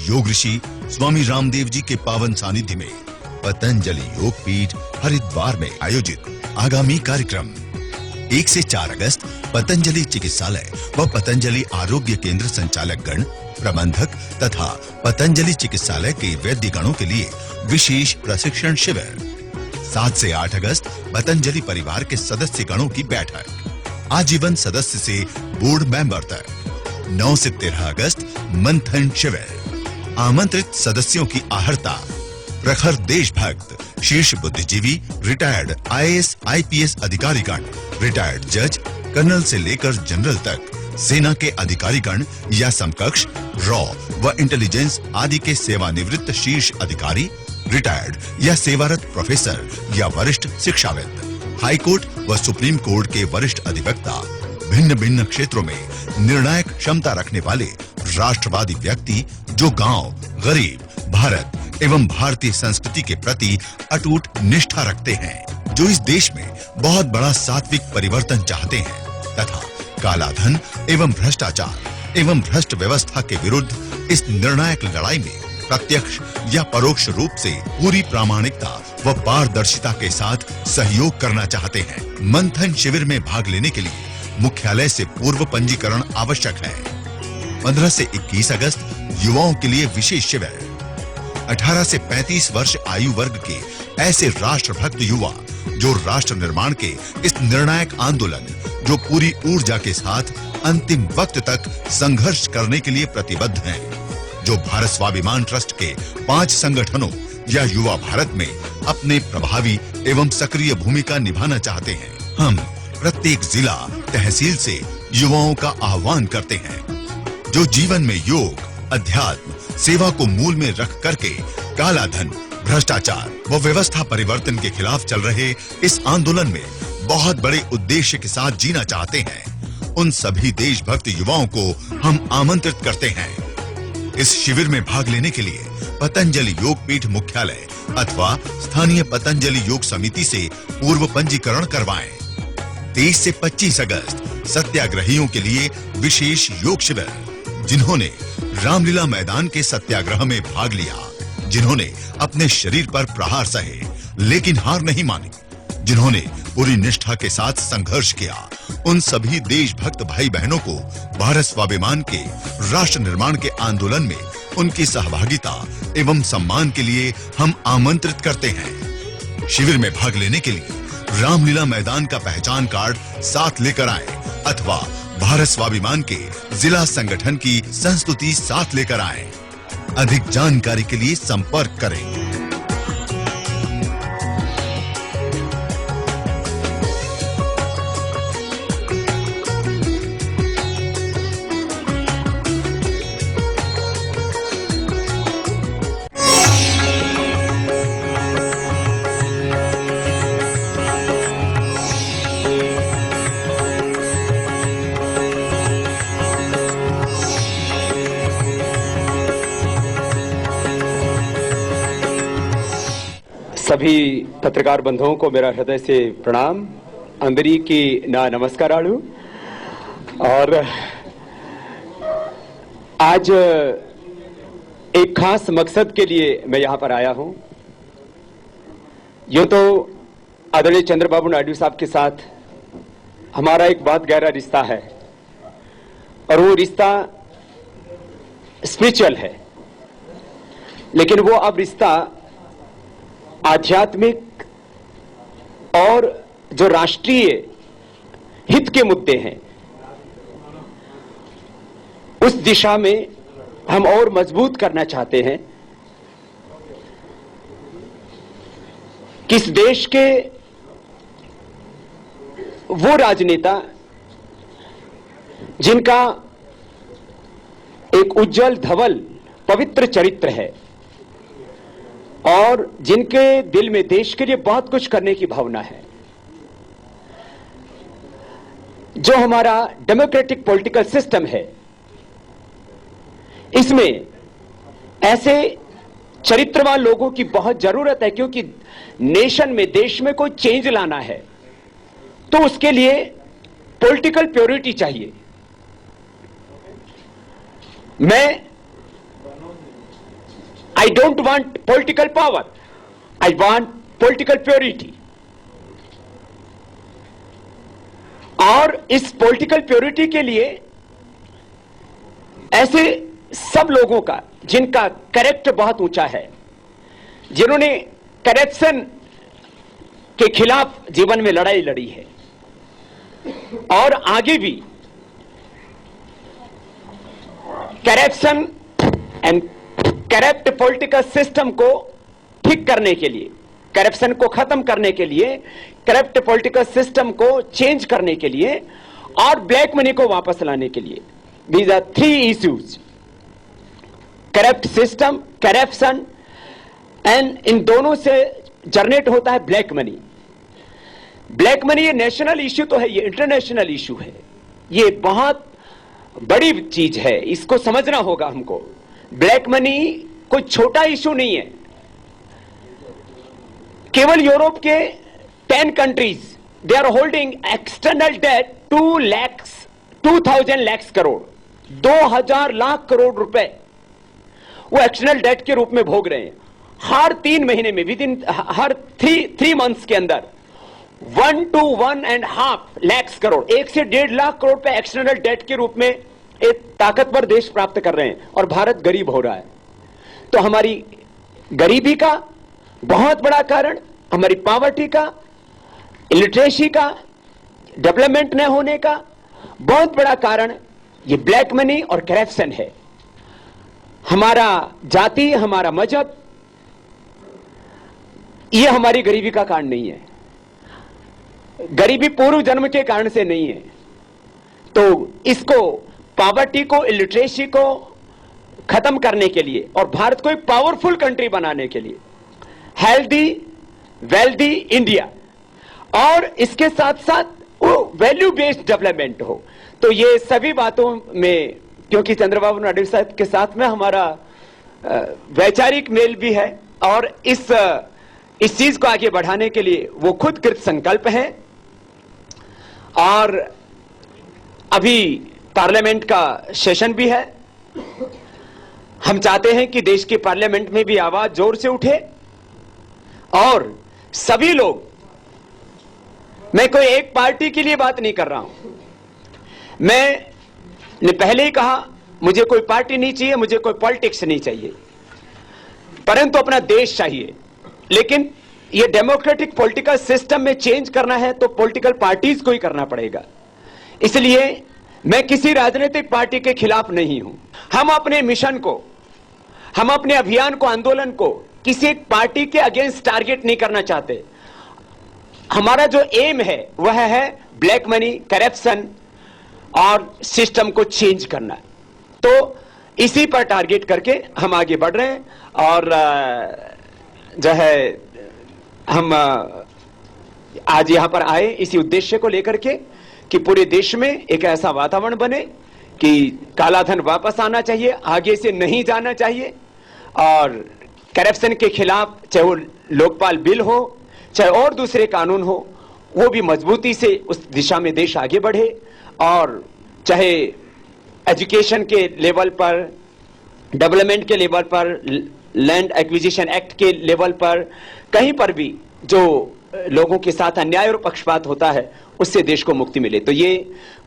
योग ऋषि स्वामी रामदेव जी के पावन सानिध्य में पतंजलि योग पीठ हरिद्वार में आयोजित आगामी कार्यक्रम 1 से 4 अगस्त पतंजलि चिकित्सालय व पतंजलि आरोग्य केंद्र संचालक गण, प्रबंधक तथा पतंजलि चिकित्सालय के वैद्य गणों के लिए विशेष प्रशिक्षण शिविर। 7 से 8 अगस्त पतंजलि परिवार के सदस्य गणों की बैठक, आजीवन सदस्य से बोर्ड मेंबर तक। 9 से 13 अगस्त मंथन शिविर, आमंत्रित सदस्यों की आहर्ता, प्रखर देशभक्त, शीर्ष बुद्धिजीवी, रिटायर्ड IAS IPS अधिकारीगण, रिटायर्ड जज, कर्नल से लेकर जनरल तक, सेना के अधिकारीगण या समकक्ष, रॉ व इंटेलिजेंस आदि के सेवानिवृत्त शीर्ष अधिकारी, रिटायर्ड या सेवारत प्रोफेसर या वरिष्ठ शिक्षाविद, हाई कोर्ट व सुप्रीम कोर्ट के वरिष्ठ अधिवक्ता, भिन्न भिन्न क्षेत्रों में निर्णायक क्षमता रखने वाले राष्ट्रवादी व्यक्ति जो गांव, गरीब, भारत एवं भारतीय संस्कृति के प्रति अटूट निष्ठा रखते हैं, जो इस देश में बहुत बड़ा सात्विक परिवर्तन चाहते हैं तथा काला धन एवं भ्रष्टाचार एवं भ्रष्ट व्यवस्था के विरुद्ध इस निर्णायक लड़ाई में प्रत्यक्ष या परोक्ष रूप से पूरी प्रामाणिकता व पारदर्शिता के साथ सहयोग करना चाहते हैं। मंथन शिविर में भाग लेने के लिए मुख्यालय से पूर्व पंजीकरण आवश्यक है। 15 से 21 अगस्त युवाओं के लिए विशेष शिविर। 18 से 35 वर्ष आयु वर्ग के ऐसे राष्ट्रभक्त युवा जो राष्ट्र निर्माण के इस निर्णायक आंदोलन, जो पूरी ऊर्जा के साथ अंतिम वक्त तक संघर्ष करने के लिए प्रतिबद्ध हैं, जो भारत स्वाभिमान ट्रस्ट के 5 संगठनों या युवा भारत में अपने प्रभावी एवं सक्रिय भूमिका निभाना चाहते हैं। हम प्रत्येक जिला, तहसील से युवाओं का आह्वान करते हैं, जो जीवन में योग, अध्यात्म, सेवा को मूल में रख करके काला धन, भ्रष्टाचार व व्यवस्था परिवर्तन के खिलाफ चल रहे इस आंदोलन में बहुत बड़े उद्देश्य के साथ जीना चाहते हैं, उन सभी देशभक्त युवाओं को हम आमंत्रित करते हैं। इस शिविर में भाग लेने के लिए पतंजलि योग पीठ मुख्यालय अथवा स्थानीय पतंजलि योग समिति से पूर्व पंजीकरण करवाएं। 23 से 25 अगस्त सत्याग्रहियों के लिए विशेष योग शिविर, जिन्होंने रामलीला मैदान के सत्याग्रह में भाग लिया, जिन्होंने अपने शरीर पर प्रहार सहे लेकिन हार नहीं मानी, जिन्होंने पूरी निष्ठा के साथ संघर्ष किया, उन सभी देशभक्त भाई बहनों को भारत स्वाभिमान के राष्ट्र निर्माण के आंदोलन में उनकी सहभागिता एवं सम्मान के लिए हम आमंत्रित करते हैं। शिविर में भाग लेने के लिए रामलीला मैदान का पहचान कार्ड साथ लेकर आएं अथवा भारत स्वाभिमान के जिला संगठन की संस्तुति साथ लेकर आएं। अधिक जानकारी के लिए संपर्क करें। सभी पत्रकार बंधुओं को मेरा हृदय से प्रणाम, अंदरिकी ना नमस्कारालु। और आज एक खास मकसद के लिए मैं यहां पर आया हूं। यूं तो आदरणीय चंद्रबाबू नायडू साहब के साथ हमारा एक बहुत गहरा रिश्ता है और वो रिश्ता स्पिरिचुअल है, लेकिन वो अब रिश्ता आध्यात्मिक और जो राष्ट्रीय हित के मुद्दे हैं उस दिशा में हम और मजबूत करना चाहते हैं। किस देश के वो राजनेता जिनका एक उज्जवल, धवल, पवित्र चरित्र है और जिनके दिल में देश के लिए बहुत कुछ करने की भावना है, जो हमारा डेमोक्रेटिक पॉलिटिकल सिस्टम है, इसमें ऐसे चरित्रवान लोगों की बहुत जरूरत है, क्योंकि नेशन में, देश में कोई चेंज लाना है तो उसके लिए पॉलिटिकल प्योरिटी चाहिए। मैं I don't want political power, I want political purity. और इस पॉलिटिकल प्योरिटी के लिए ऐसे सब लोगों का जिनका कैरेक्टर बहुत ऊंचा है, जिन्होंने करप्शन के खिलाफ जीवन में लड़ाई लड़ी है और आगे भी corruption and corrupt political system को ठीक करने के लिए, करप्शन को खत्म करने के लिए, करप्ट पॉलिटिकल सिस्टम को चेंज करने के लिए और ब्लैक मनी को वापस लाने के लिए। These are three issues, corrupt system, corruption and इन दोनों से जनरेट होता है ब्लैक मनी। ब्लैक मनी ये नेशनल इश्यू तो है, ये इंटरनेशनल इश्यू है, ये बहुत बड़ी चीज है, इसको समझना होगा हमको। ब्लैक मनी कोई छोटा इश्यू नहीं है। केवल यूरोप के 10 countries they are holding external debt 2000 lakh crore, 2000 lakh crore रुपए वो एक्सटर्नल डेट के रूप में भोग रहे हैं। हर 3 महीने में, विद इन हर 3 मंथ्स के अंदर 1 to 1.5 लाख करोड़, 1 से 1.5 लाख करोड़ पे एक्सटर्नल डेट के रूप में एक ताकतवर देश प्राप्त कर रहे हैं और भारत गरीब हो रहा है। तो हमारी गरीबी का बहुत बड़ा कारण, हमारी पॉवर्टी का, इलिटरेसी का, डेवलपमेंट न होने का बहुत बड़ा कारण ये ब्लैक मनी और करप्शन है। हमारा जाति, हमारा मजहब, ये हमारी गरीबी का कारण नहीं है। गरीबी पूर्व जन्म के कारण से नहीं है। तो इसको, पॉवर्टी को, इलिटरेसी को खत्म करने के लिए और भारत को एक पावरफुल कंट्री बनाने के लिए, हेल्दी वेल्दी इंडिया, और इसके साथ साथ वो वैल्यू बेस्ड डेवलपमेंट हो, तो ये सभी बातों में, क्योंकि चंद्रबाबू नायडू साहब के साथ में हमारा वैचारिक मेल भी है और इस चीज को आगे बढ़ाने के लिए वो खुद कृत संकल्प हैं। और अभी पार्लियामेंट का सेशन भी है। हम चाहते हैं कि देश के पार्लियामेंट में भी आवाज जोर से उठे और सभी लोग, मैं कोई एक पार्टी के लिए बात नहीं कर रहा हूं, मैंने पहले ही कहा मुझे कोई पार्टी नहीं चाहिए, मुझे कोई पॉलिटिक्स नहीं चाहिए, परंतु अपना देश चाहिए। लेकिन ये डेमोक्रेटिक पॉलिटिकल सिस्टम में चेंज करना है तो पॉलिटिकल पार्टीज को ही करना पड़ेगा। इसलिए मैं किसी राजनीतिक पार्टी के खिलाफ नहीं हूं। हम अपने मिशन को, हम अपने अभियान को, आंदोलन को किसी एक पार्टी के अगेंस्ट टारगेट नहीं करना चाहते। हमारा जो एम है वह है ब्लैक मनी, करप्शन और सिस्टम को चेंज करना। तो इसी पर टारगेट करके हम आगे बढ़ रहे हैं और जो है हम आज यहां पर आए इसी उद्देश्य को लेकर के कि पूरे देश में एक ऐसा वातावरण बने कि काला धन वापस आना चाहिए, आगे से नहीं जाना चाहिए, और करप्शन के खिलाफ चाहे वो लोकपाल बिल हो, चाहे और दूसरे कानून हो, वो भी मजबूती से उस दिशा में देश आगे बढ़े। और चाहे एजुकेशन के लेवल पर, डेवलपमेंट के लेवल पर, लैंड एक्विजिशन एक्ट के लेवल पर, कहीं पर भी जो लोगों के साथ अन्याय और पक्षपात होता है उससे देश को मुक्ति मिले। तो ये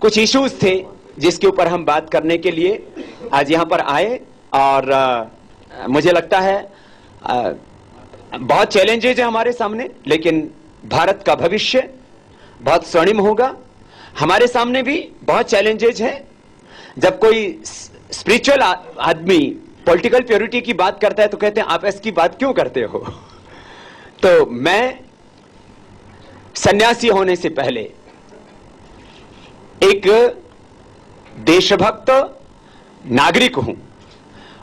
कुछ इश्यूज थे जिसके ऊपर हम बात करने के लिए आज यहां पर आए। और मुझे लगता है बहुत चैलेंजेज है हमारे सामने, लेकिन भारत का भविष्य बहुत स्वर्णिम होगा। हमारे सामने भी बहुत चैलेंजेज हैं। जब कोई स्पिरिचुअल आदमी पॉलिटिकल प्योरिटी की बात करता है तो कहते हैं आप इसकी बात क्यों करते हो। तो मैं सन्यासी होने से पहले एक देशभक्त नागरिक हूं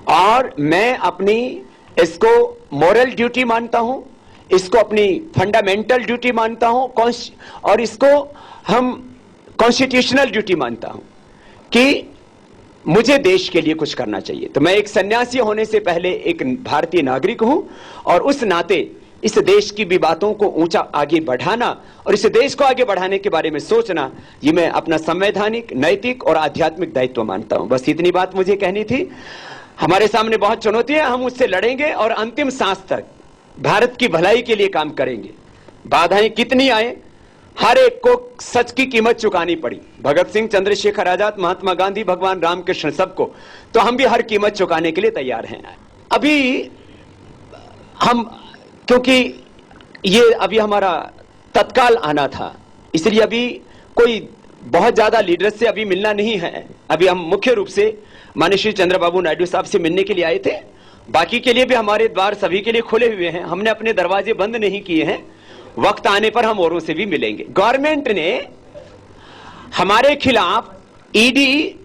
और मैं अपनी इसको मॉरल ड्यूटी मानता हूं, इसको अपनी फंडामेंटल ड्यूटी मानता हूं, और इसको हम कॉन्स्टिट्यूशनल ड्यूटी मानता हूं कि मुझे देश के लिए कुछ करना चाहिए। तो मैं एक सन्यासी होने से पहले एक भारतीय नागरिक हूं और उस नाते इस देश की भी बातों को ऊंचा आगे बढ़ाना और इस देश को आगे बढ़ाने के बारे में सोचना, ये मैं अपना संवैधानिक, नैतिक और आध्यात्मिक दायित्व मानता हूं। बस इतनी बात मुझे कहनी थी। हमारे सामने बहुत चुनौतियां, हम उससे लड़ेंगे और अंतिम सांस तक भारत की भलाई के लिए काम करेंगे। बाधाएं कितनी आए, हर एक को सच की कीमत चुकानी पड़ी। भगत सिंह, चंद्रशेखर आजाद, महात्मा गांधी, भगवान रामकृष्ण, सबको। तो हम भी हर कीमत चुकाने के लिए तैयार हैं। अभी हम, क्योंकि ये अभी हमारा तत्काल आना था, इसलिए अभी कोई बहुत ज्यादा लीडर से अभी मिलना नहीं है। अभी हम मुख्य रूप से माननीय श्री चंद्रबाबू नायडू साहब से मिलने के लिए आए थे। बाकी के लिए भी हमारे द्वार सभी के लिए खुले हुए हैं, हमने अपने दरवाजे बंद नहीं किए हैं। वक्त आने पर हम औरों से भी मिलेंगे। गवर्नमेंट ने हमारे खिलाफ ईडी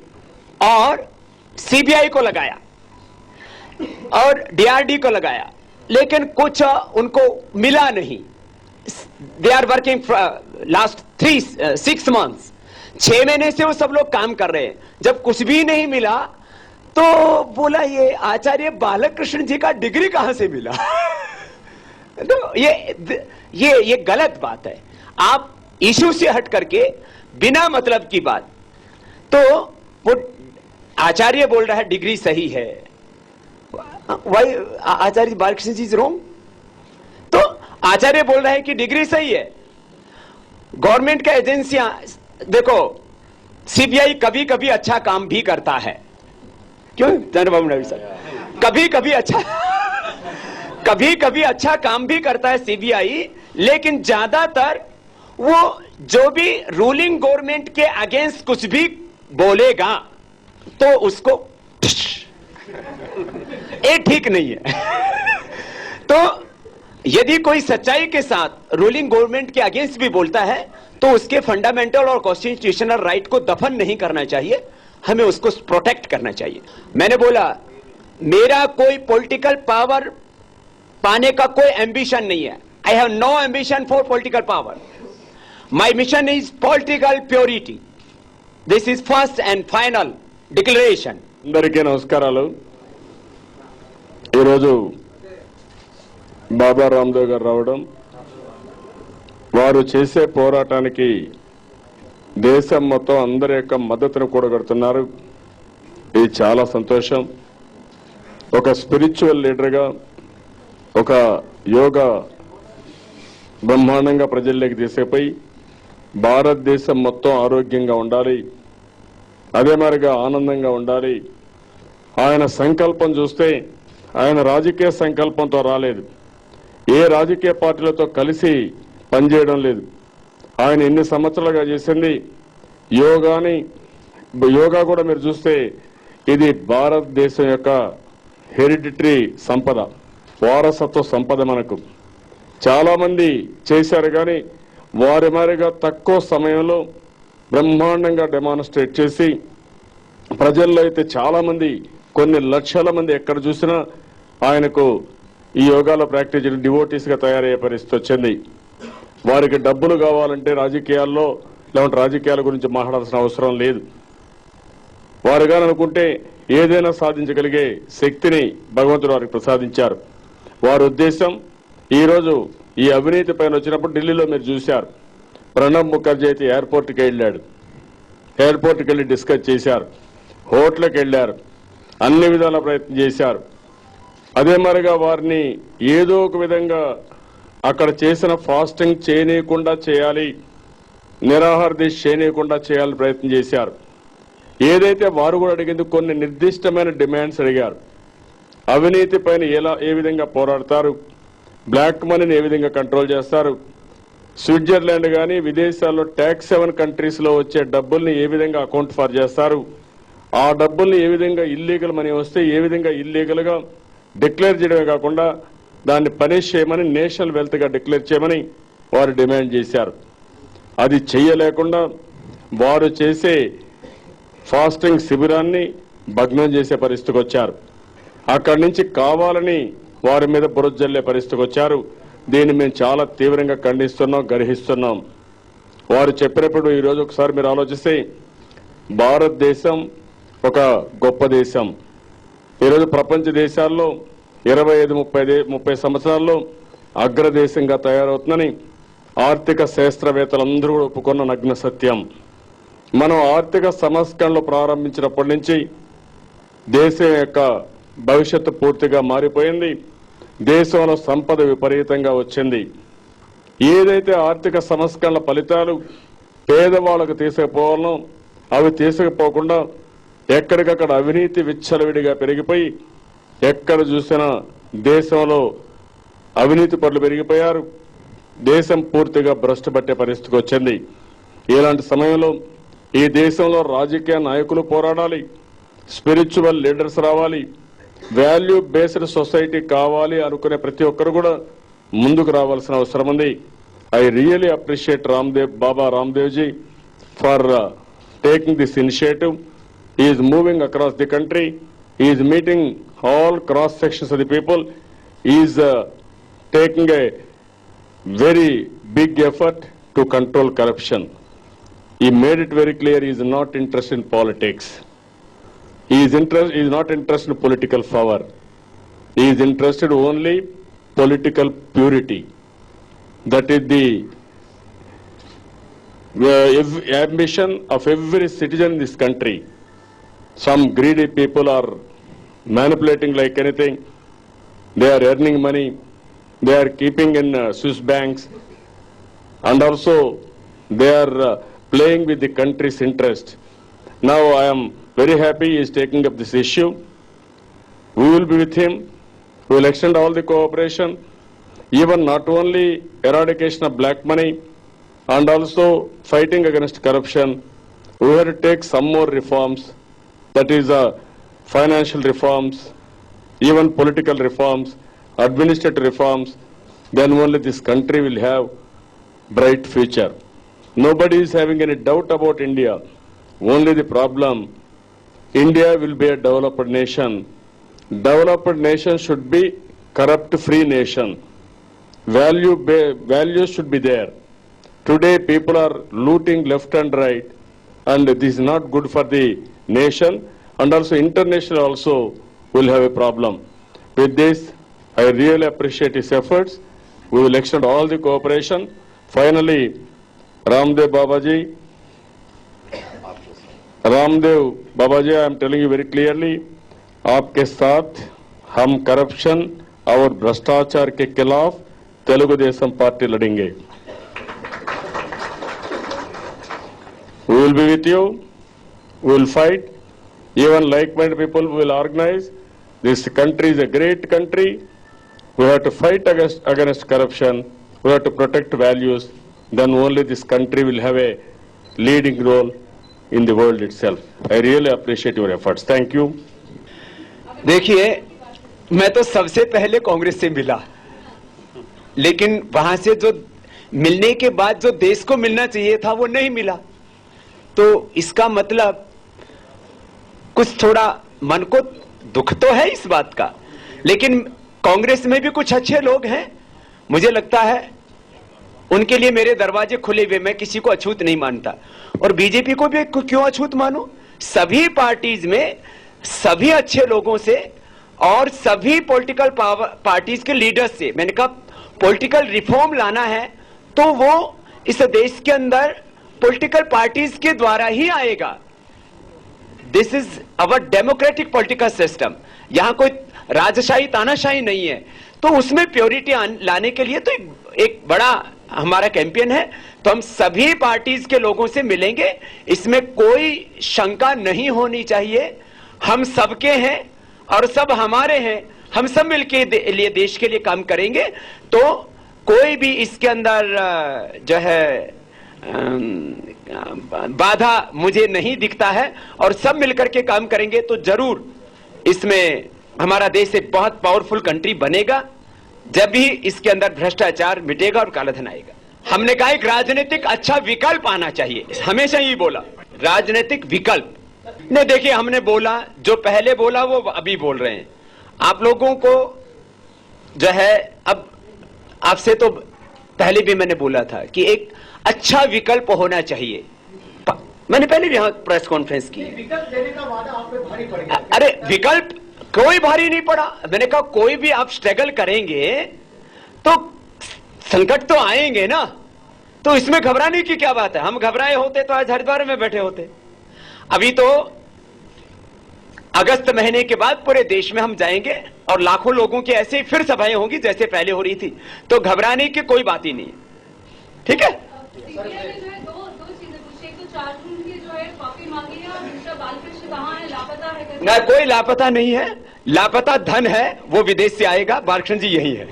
और सीबीआई को लगाया और डीआरडी को लगाया, लेकिन कुछ उनको मिला नहीं। They are working last 6 months, 6 महीने से वो सब लोग काम कर रहे हैं। जब कुछ भी नहीं मिला तो बोला ये आचार्य बालकृष्ण जी का डिग्री कहां से मिला? तो ये गलत बात है। आप इशू से हट करके बिना मतलब की बात, तो वो आचार्य बोल रहा है डिग्री सही है, why Acharya Balkrishna ji is wrong? तो आचार्य बोल रहा है कि डिग्री सही है। गवर्नमेंट का एजेंसियां देखो, सीबीआई कभी कभी अच्छा काम भी करता है, क्यों चंद्रबाबू नायडू साहब? कभी कभी अच्छा काम भी करता है सीबीआई, लेकिन ज्यादातर वो जो भी रूलिंग गवर्नमेंट के अगेंस्ट कुछ भी बोलेगा तो उसको ये ठीक नहीं है। तो यदि कोई सच्चाई के साथ रूलिंग गवर्नमेंट के अगेंस्ट भी बोलता है तो उसके फंडामेंटल और कॉन्स्टिट्यूशनल राइट को दफन नहीं करना चाहिए, हमें उसको प्रोटेक्ट करना चाहिए। मैंने बोला मेरा कोई पॉलिटिकल पावर पाने का कोई एम्बिशन नहीं है। I have no ambition for political power. My mission is political purity. This is first and final declaration. అందరికీ నమస్కారాలు. ఈరోజు బాబా రామ్దేవ్ గారు రావడం, వారు చేసే పోరాటానికి దేశం మొత్తం అందరి యొక్క మద్దతును కూడగడుతున్నారు. ఇది చాలా సంతోషం. ఒక స్పిరిచువల్ లీడర్గా, ఒక యోగా బ్రహ్మాండంగా ప్రజల్లోకి తీసుకుపోయి భారతదేశం మొత్తం ఆరోగ్యంగా ఉండాలి, అదే మరిగా ఆనందంగా ఉండాలి. ఆయన సంకల్పం చూస్తే ఆయన రాజకీయ సంకల్పంతో రాలేదు, ఏ రాజకీయ పార్టీలతో కలిసి పనిచేయడం లేదు. ఆయన ఎన్ని సంవత్సరాలుగా చేసింది యోగాని. యోగా కూడా మీరు చూస్తే ఇది భారతదేశం యొక్క హెరిడిటరీ సంపద, వారసత్వ సంపద. మనకు చాలా మంది చేశారు, కానీ వారి మారిగా తక్కువ సమయంలో బ్రహ్మాండంగా డెమాన్స్ట్రేట్ చేసి ప్రజల్లో అయితే చాలా మంది, కొన్ని లక్షల మంది ఎక్కడ చూసినా ఆయనకు ఈ యోగాలో ప్రాక్టీస్ చేయడం డివోటీస్ గా తయారయ్యే పరిస్థితి వచ్చింది. వారికి డబ్బులు కావాలంటే రాజకీయాల్లో, లేదంటే రాజకీయాల గురించి మాట్లాడాల్సిన అవసరం లేదు. వారుగా అనుకుంటే ఏదైనా సాధించగలిగే శక్తిని భగవంతుడు వారికి ప్రసాదించారు. వారి ఉద్దేశం ఈరోజు ఈ అవినీతి పైన వచ్చినప్పుడు ఢిల్లీలో మీరు చూశారు, ప్రణబ్ ముఖర్జీ అయితే ఎయిర్పోర్ట్కి వెళ్ళాడు, ఎయిర్పోర్ట్కి వెళ్ళి డిస్కస్ చేశారు, హోటల్కి వెళ్ళారు, అన్ని విధాల ప్రయత్నం చేశారు. అదే మరిగా వారిని ఏదో ఒక విధంగా అక్కడ చేసిన ఫాస్టింగ్ చేయనీయకుండా చేయాలి, నిరాహార దీక్ష చేయనీయకుండా చేయాలని ప్రయత్నం చేశారు. ఏదైతే వారు కూడా అడిగింది కొన్ని నిర్దిష్టమైన డిమాండ్స్ అడిగారు. అవినీతి పైన ఏ విధంగా పోరాడతారు, బ్లాక్ మనీని ఏ విధంగా కంట్రోల్ చేస్తారు, స్విట్జర్లాండ్ కానీ విదేశాల్లో ట్యాక్స్ 7 కంట్రీస్ లో వచ్చే డబ్బుల్ని ఏ విధంగా అకౌంట్ ఫర్ చేస్తారు, ఆ డబ్బుల్ని ఏ విధంగా ఇల్లీగల్ మనీ వస్తే ఏ విధంగా ఇల్లీగల్ గా డిక్లేర్ చేయడమే కాకుండా దాన్ని పనిష్ చేయమని, నేషనల్ వెల్త్ గా డిక్లేర్ చేయమని వారు డిమాండ్ చేశారు. అది చెయ్యలేకుండా వారు చేసే ఫాస్టింగ్ శిబిరాన్ని భగ్నం చేసే పరిస్థితికి వచ్చారు. అక్కడి నుంచి కావాలని వారి మీద బురద జల్లే పరిస్థితికి వచ్చారు. దీన్ని మేము చాలా తీవ్రంగా ఖండిస్తున్నాం, గర్హిస్తున్నాం. వారు చెప్పినప్పుడు ఈరోజు ఒకసారి మీరు ఆలోచిస్తే భారతదేశం ఒక గొప్ప దేశం. ఈరోజు ప్రపంచ దేశాల్లో 25-30 సంవత్సరాల్లో అగ్రదేశంగా తయారవుతుందని ఆర్థిక శాస్త్రవేత్తలందరూ కూడా ఒప్పుకున్న నగ్న సత్యం. మనం ఆర్థిక సంస్కరణలు ప్రారంభించినప్పటి నుంచి దేశం యొక్క భవిష్యత్తు పూర్తిగా మారిపోయింది. దేశంలో సంపద విపరీతంగా వచ్చింది. ఏదైతే ఆర్థిక సంస్కరణల ఫలితాలు పేదవాళ్లకు తీసుకుపోవాలనో అవి తీసుకుపోకుండా ఎక్కడికక్కడ అవినీతి విచ్చలవిడిగా పెరిగిపోయి ఎక్కడ చూసినా దేశంలో అవినీతి పరులు పెరిగిపోయారు. దేశం పూర్తిగా భ్రష్టు పట్టే పరిస్థితికి వచ్చింది. ఇలాంటి సమయంలో ఈ దేశంలో రాజకీయ నాయకులు పోరాడాలి, స్పిరిచువల్ లీడర్స్ రావాలి, వాల్యూ బేస్డ్ సొసైటీ కావాలి అనుకునే ప్రతి ఒక్కరు కూడా ముందుకు రావాల్సిన అవసరం ఉంది. I really appreciate Baba Ramdev ji for taking this initiative. He is moving across the country. He is meeting all cross sections of the people. He is taking a very big effort to control corruption. He made it very clear he is not interested in politics. He is not interested in political power. He is interested only political purity. That is the ambition of every citizen in this country. Some greedy people are manipulating like anything. They are earning money. They are keeping in Swiss banks. And also they are playing with the country's interest. Now I am very happy he is taking up this issue. We will be with him. We will extend all the cooperation. Even not only eradication of black money and also fighting against corruption, we have to take some more reforms. That is financial reforms, even political reforms, administrative reforms. Then only this country will have bright future. Nobody is having any doubt about India. Only the problem, India will be a developed nation. Developed nation should be corrupt-free nation. Values should be there. Today people are looting left and right, and this is not good for the nation, and also international also will have a problem. With this, I really appreciate his efforts. We will extend all the cooperation. Finally, Ramdev Babaji, I am telling you very clearly, आपके साथ हम corruption और भ्रष्टाचार के खिलाफ Telugu Desam party लड़ेंगे. We will be with you. We will fight. Even like-minded people will organize. This country is a great country. We have to fight against corruption. We have to protect values. Then only this country will have a leading role in the world itself. I really appreciate your efforts. Thank you. देखिए, मैं तो सबसे पहले कांग्रेस से मिला, लेकिन वहां से जो मिलने के बाद जो देश को मिलना चाहिए था वो नहीं मिला. तो इसका मतलब कुछ थोड़ा मन को दुख तो है इस बात का, लेकिन कांग्रेस में भी कुछ अच्छे लोग हैं. मुझे लगता है उनके लिए मेरे दरवाजे खुले हुए, मैं किसी को अछूत नहीं मानता. और बीजेपी को भी क्यों अछूत मानूं? सभी पार्टीज में सभी अच्छे लोगों से और सभी पॉलिटिकल पार्टीज के लीडर्स से, मैंने कहा पॉलिटिकल रिफॉर्म लाना है तो वो इस देश के अंदर पॉलिटिकल पार्टीज के द्वारा ही आएगा. This is our democratic political system. यहां कोई राजशाही तानाशाही नहीं है. तो उसमें प्योरिटी लाने के लिए तो एक बड़ा हमारा कैंपेन है. तो हम सभी पार्टीज के लोगों से मिलेंगे, इसमें कोई शंका नहीं होनी चाहिए. हम सबके हैं और सब हमारे हैं. हम सब मिलके लिए देश के लिए काम करेंगे. तो कोई भी इसके अंदर जो है बाधा मुझे नहीं दिखता है, और सब मिलकर के काम करेंगे तो जरूर इसमें हमारा देश एक बहुत पावरफुल कंट्री बनेगा, जब भी इसके अंदर भ्रष्टाचार मिटेगा और कालाधन आएगा. हमने कहा एक राजनीतिक अच्छा विकल्प आना चाहिए, हमेशा ही बोला राजनीतिक विकल्प. नहीं, देखिए हमने बोला, जो पहले बोला वो अभी बोल रहे हैं. आप लोगों को जो है, अब आपसे तो पहले भी मैंने बोला था कि एक अच्छा विकल्प होना चाहिए. मैंने पहले भी यहां प्रेस कॉन्फ्रेंस की. विकल्प देने का वादा आप पे भारी पड़ गया. अरे विकल्प कोई भारी नहीं पड़ा. मैंने कहा कोई भी आप स्ट्रगल करेंगे तो संकट तो आएंगे ना, तो इसमें घबराने की क्या बात है. हम घबराए होते तो आज हरिद्वार में बैठे होते. अभी तो अगस्त महीने के बाद पूरे देश में हम जाएंगे और लाखों लोगों की ऐसे ही फिर सभाएं होंगी जैसे पहले हो रही थी। तो घबराने की कोई बात ही नहीं, ठीक है। सीबीआई ने जो है दो चीजें पूछी, एक तो 4 जून की जो है कॉपी मांगी है और दूसरा बालकृष्ण कहाँ है, लापता है करके। ना, कोई लापता नहीं है, लापता धन है, वो विदेश से आएगा। बालकृष्ण जी यही है।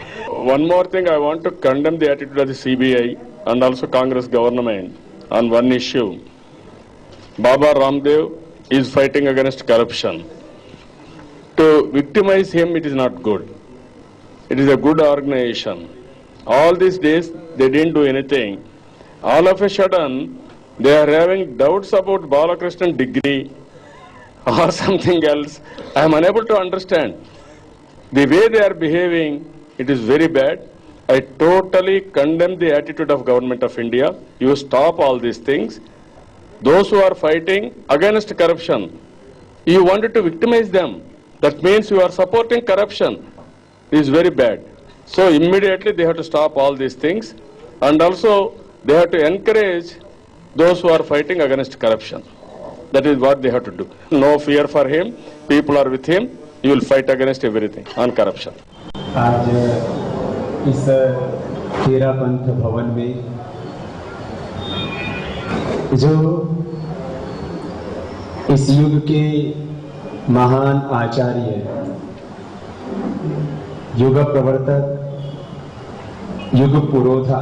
One more thing, I want to condemn the attitude of the CBI and also Congress government on one issue. Baba Ramdev is fighting against corruption. To victimize him, it is not good. It is a good organization. All these days, they didn't do anything. All of a sudden, they are having doubts about Balakrishnan degree or something else. I am unable to understand. The way they are behaving, it is very bad. I totally condemn the attitude of Government of India. You stop all these things. Those who are fighting against corruption, you wanted to victimize them. That means you are supporting corruption. It is very bad. So immediately they have to stop all these things, and also they have to encourage those who are fighting against corruption. That is what they have to do. No fear for him. People are with him. You will fight against everything on corruption. आज इस तेरा पंथ भवन में जो इस युग के महान आचार्य, युग प्रवर्तक, युग पुरोधा,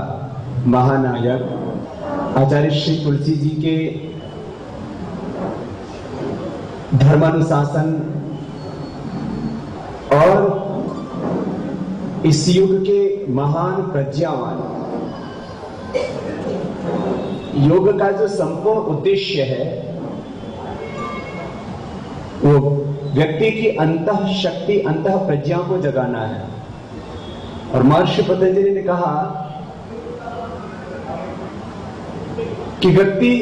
महानायक आचार्य श्री तुलसी जी के धर्मानुशासन और इस युग के महान प्रज्ञावान योग का जो संपूर्ण उद्देश्य है वो व्यक्ति की अंतः शक्ति, अंतः प्रज्ञा को जगाना है। और महर्षि पतंजलि ने कहा कि व्यक्ति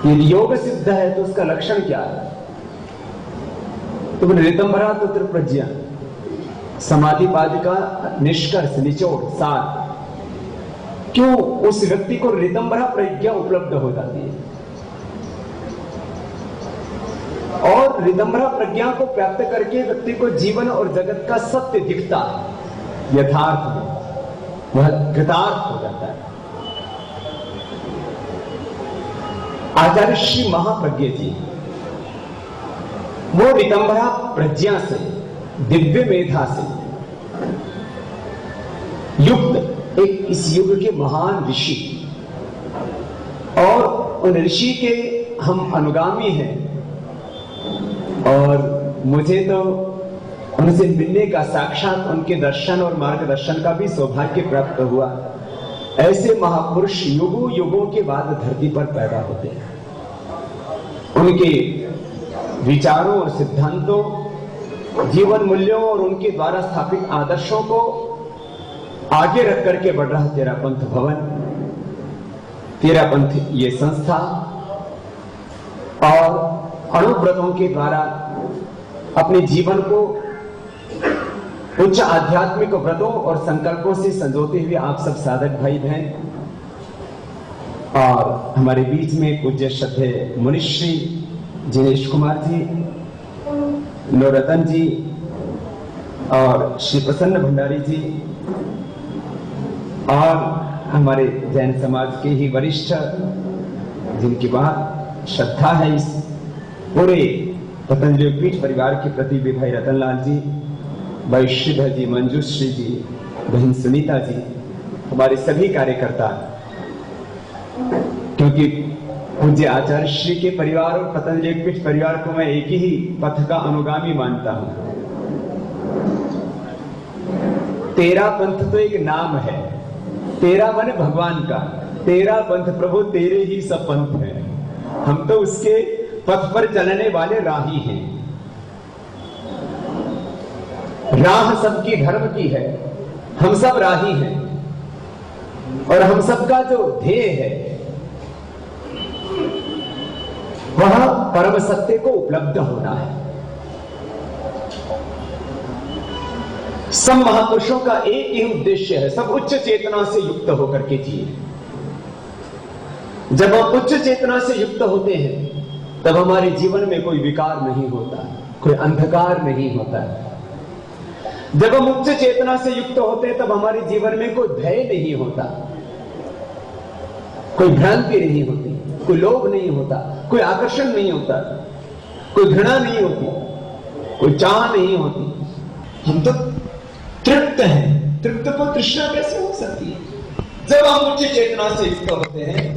यदि योग सिद्ध है तो उसका लक्षण क्या है? तो ऋतंभरा तत्र प्रज्ञा, समाधिपाद का निष्कर्ष, निचोड़, सार। क्यों उस व्यक्ति को ऋतंभरा प्रज्ञा उपलब्ध हो जाती है और ऋतंभरा प्रज्ञा को प्राप्त करके व्यक्ति को जीवन और जगत का सत्य दिखता है, यथार्थ में वह कृतार्थ हो जाता है। आचार्य श्री महाप्रज्ञ जी वो ऋतंभरा प्रज्ञा से, दिव्य मेधा से युक्त एक इस युग के महान ऋषि, और उन ऋषि के हम अनुगामी हैं। और मुझे तो उनसे मिलने का, साक्षात उनके दर्शन और मार्गदर्शन का भी सौभाग्य प्राप्त हुआ। ऐसे महापुरुष युगों युगों के बाद धरती पर पैदा होते हैं। उनके विचारों और सिद्धांतों, जीवन मूल्यों और उनके द्वारा स्थापित आदर्शों को आगे रख करके बढ़ रहा तेरा पंथ भवन, तेरा पंथ ये संस्था, और अणुव्रतों के द्वारा अपने जीवन को उच्च आध्यात्मिक व्रतों और संकल्पों से संजोते हुए आप सब साधक भाई बहन, और हमारे बीच में पूज्य श्रद्धेय मुनिश्री जिनेश कुमार जी, नवरतन जी और श्री प्रसन्न भंडारी जी, और हमारे जैन समाज के ही वरिष्ठ जिनकी बात श्रद्धा है इस पूरे पतंजलि पीठ परिवार के प्रति भी, भाई रतनलाल जी, भाई श्रीधर जी, मंजूश्री जी, बहन सुनीता जी, हमारे सभी कार्यकर्ता, क्योंकि पूज्य आचार्य श्री के परिवार और पतंजलि पीठ परिवार को मैं एक ही पथ का अनुगामी मानता हूं। तेरा पंथ तो एक नाम है, तेरा मन भगवान का, तेरा पंथ प्रभु तेरे ही सब पंथ है। हम तो उसके पथ पर चलने वाले राही हैं। राह सबकी धर्म की है, हम सब राही हैं, और हम सबका जो ध्येय है वह परम सत्य को उपलब्ध होना है। सब महापुरुषों का एक ही उद्देश्य है, सब उच्च चेतना से युक्त होकर के जिए। जब हम उच्च चेतना से युक्त होते हैं तब हमारे जीवन में कोई विकार नहीं होता, कोई अंधकार नहीं होता। जब हम उच्च चेतना से युक्त होते हैं तब हमारे जीवन में कोई भय नहीं होता, कोई भ्रांति नहीं होती, कोई लोभ नहीं होता, कोई आकर्षण नहीं होता, कोई घृणा नहीं होती, कोई चाह नहीं होती। हम तो तृप्त हैं। तृप्त को तृष्णा कैसे हो सकती है? जब हम उच्च चेतना से युक्त होते हैं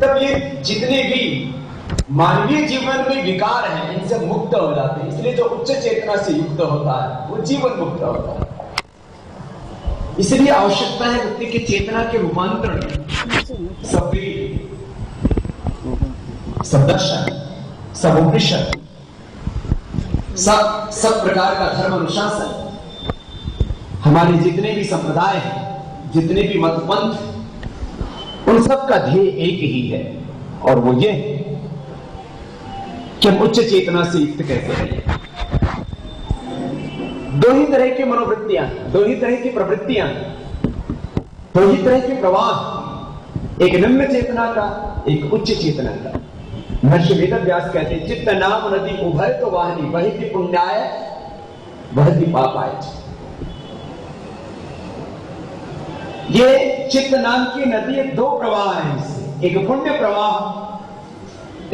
तब ये जितने भी मानवीय जीवन में विकार हैं इनसे मुक्त हो जाते हैं। इसलिए जो उच्च चेतना से युक्त होता है वो जीवन मुक्त होता है। इसलिए आवश्यकता है व्यक्ति की चेतना के रूपांतरण, सब सब दर्शन, सब उपनिषद, सब प्रकार का धर्म अनुशासन, हमारे जितने भी संप्रदाय हैं, जितने भी मतपंथ, उन सब का ध्येय एक ही है और वो ये कि हम उच्च चेतना से युक्त कैसे हैं। दो ही तरह की मनोवृत्तियां, दो ही तरह की प्रवृत्तियां, दो ही तरह के प्रवाह, एक निम्न चेतना का, एक उच्च चेतना का। महर्षि वेदव्यास कहते हैं, चित्त नाम नदी उभय तो वाहनी, वही पुण्याय वही पापाय। ये चित्त नाम की नदी दो प्रवाह है इससे, एक पुण्य प्रवाह,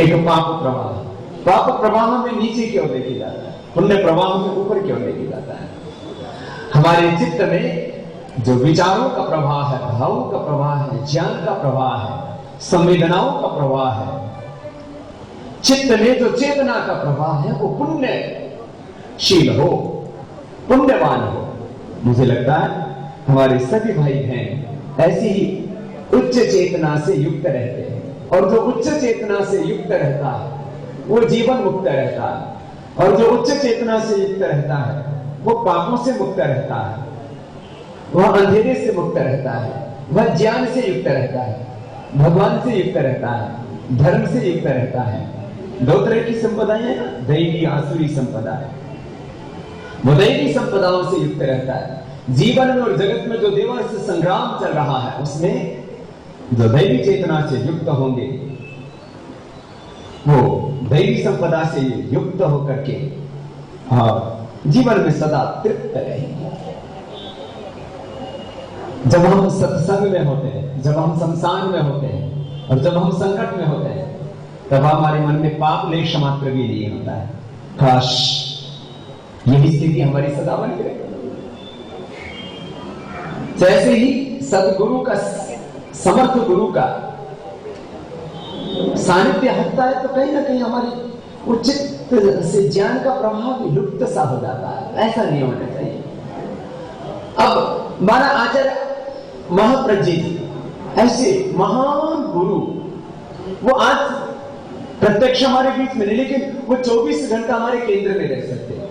एक पाप प्रवाह। पाप प्रवाह में नीचे क्यों देखी जाता है, पुण्य प्रवाह में ऊपर क्यों देखी जाता है? हमारे चित्त में जो विचारों का प्रवाह है, भावों का प्रवाह है, ज्ञान का प्रवाह है, संवेदनाओं का प्रवाह है, चित्त में जो चेतना का प्रवाह है वो पुण्यशील हो, पुण्यवान हो। मुझे लगता है हमारे सभी भाई बहन ऐसी ही उच्च चेतना से युक्त रहते हैं, और जो उच्च चेतना से युक्त रहता है वो जीवन मुक्त रहता है, और जो उच्च चेतना से युक्त रहता है वो पापों से मुक्त रहता है, वह अंधेरे से मुक्त रहता है, वह ज्ञान से युक्त रहता है, भगवान से युक्त रहता है, धर्म से युक्त रहता है। दो तरह की संपदाएं हैं ना, दैवी आसुरी संपदा है। वो दैवी संपदाओं से युक्त रहता है। जीवन में और जगत में जो देवा से संग्राम चल रहा है उसमें जो दैवी चेतना से युक्त होंगे वो दैवी संपदा से युक्त होकर के जीवन में सदा तृप्त रहेंगे। जब हम सत्संग में होते हैं, जब हम शमशान में होते हैं और जब हम संकट में होते हैं तब हमारे मन में पाप लेश मात्र भी नहीं होता है। काश यही स्थिति हमारी सदा बनी रहे। जैसे ही सदगुरु का, समर्थ गुरु का सानिध्य हटता है तो कहीं ना कहीं हमारी उचित से ज्ञान का प्रभाव भी लुप्त सा हो जाता है। ऐसा नहीं होना चाहिए। अब माना आचार्य महाप्रज्ञ ऐसे महान गुरु, वो आज प्रत्यक्ष हमारे बीच में नहीं, लेकिन वो 24 घंटा हमारे केंद्र में रह सकते हैं।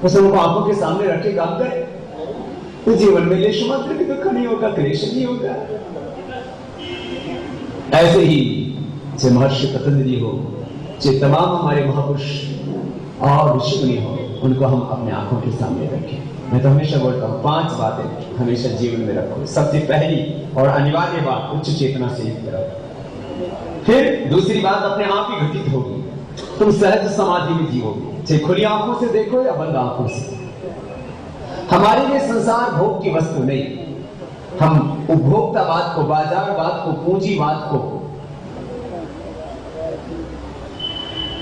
उसे उनको आंखों के सामने रखे काम करें तो जीवन में लेश मात्र भी दुख नहीं होगा, क्लेश नहीं होगा। ऐसे ही चाहे महर्षि पतंजलि हो, चाहे तमाम हमारे महापुरुष और ऋषि मुनि हो, उनको हम अपने आंखों के सामने रखें। मैं तो हमेशा बोलता हूं 5 बातें हमेशा जीवन में रखो। सबसे पहली और अनिवार्य बात, उच्च चेतना से युक्त रहो। फिर दूसरी बात अपने आप ही घटित होगी, तुम सहज समाधि में जीवोगे, चाहे खुली आंखों से देखो या बंद आंखों से। हमारे लिए संसार भोग की वस्तु नहीं। हम उपभोक्तावाद को, बाजारवाद को, पूंजीवाद को,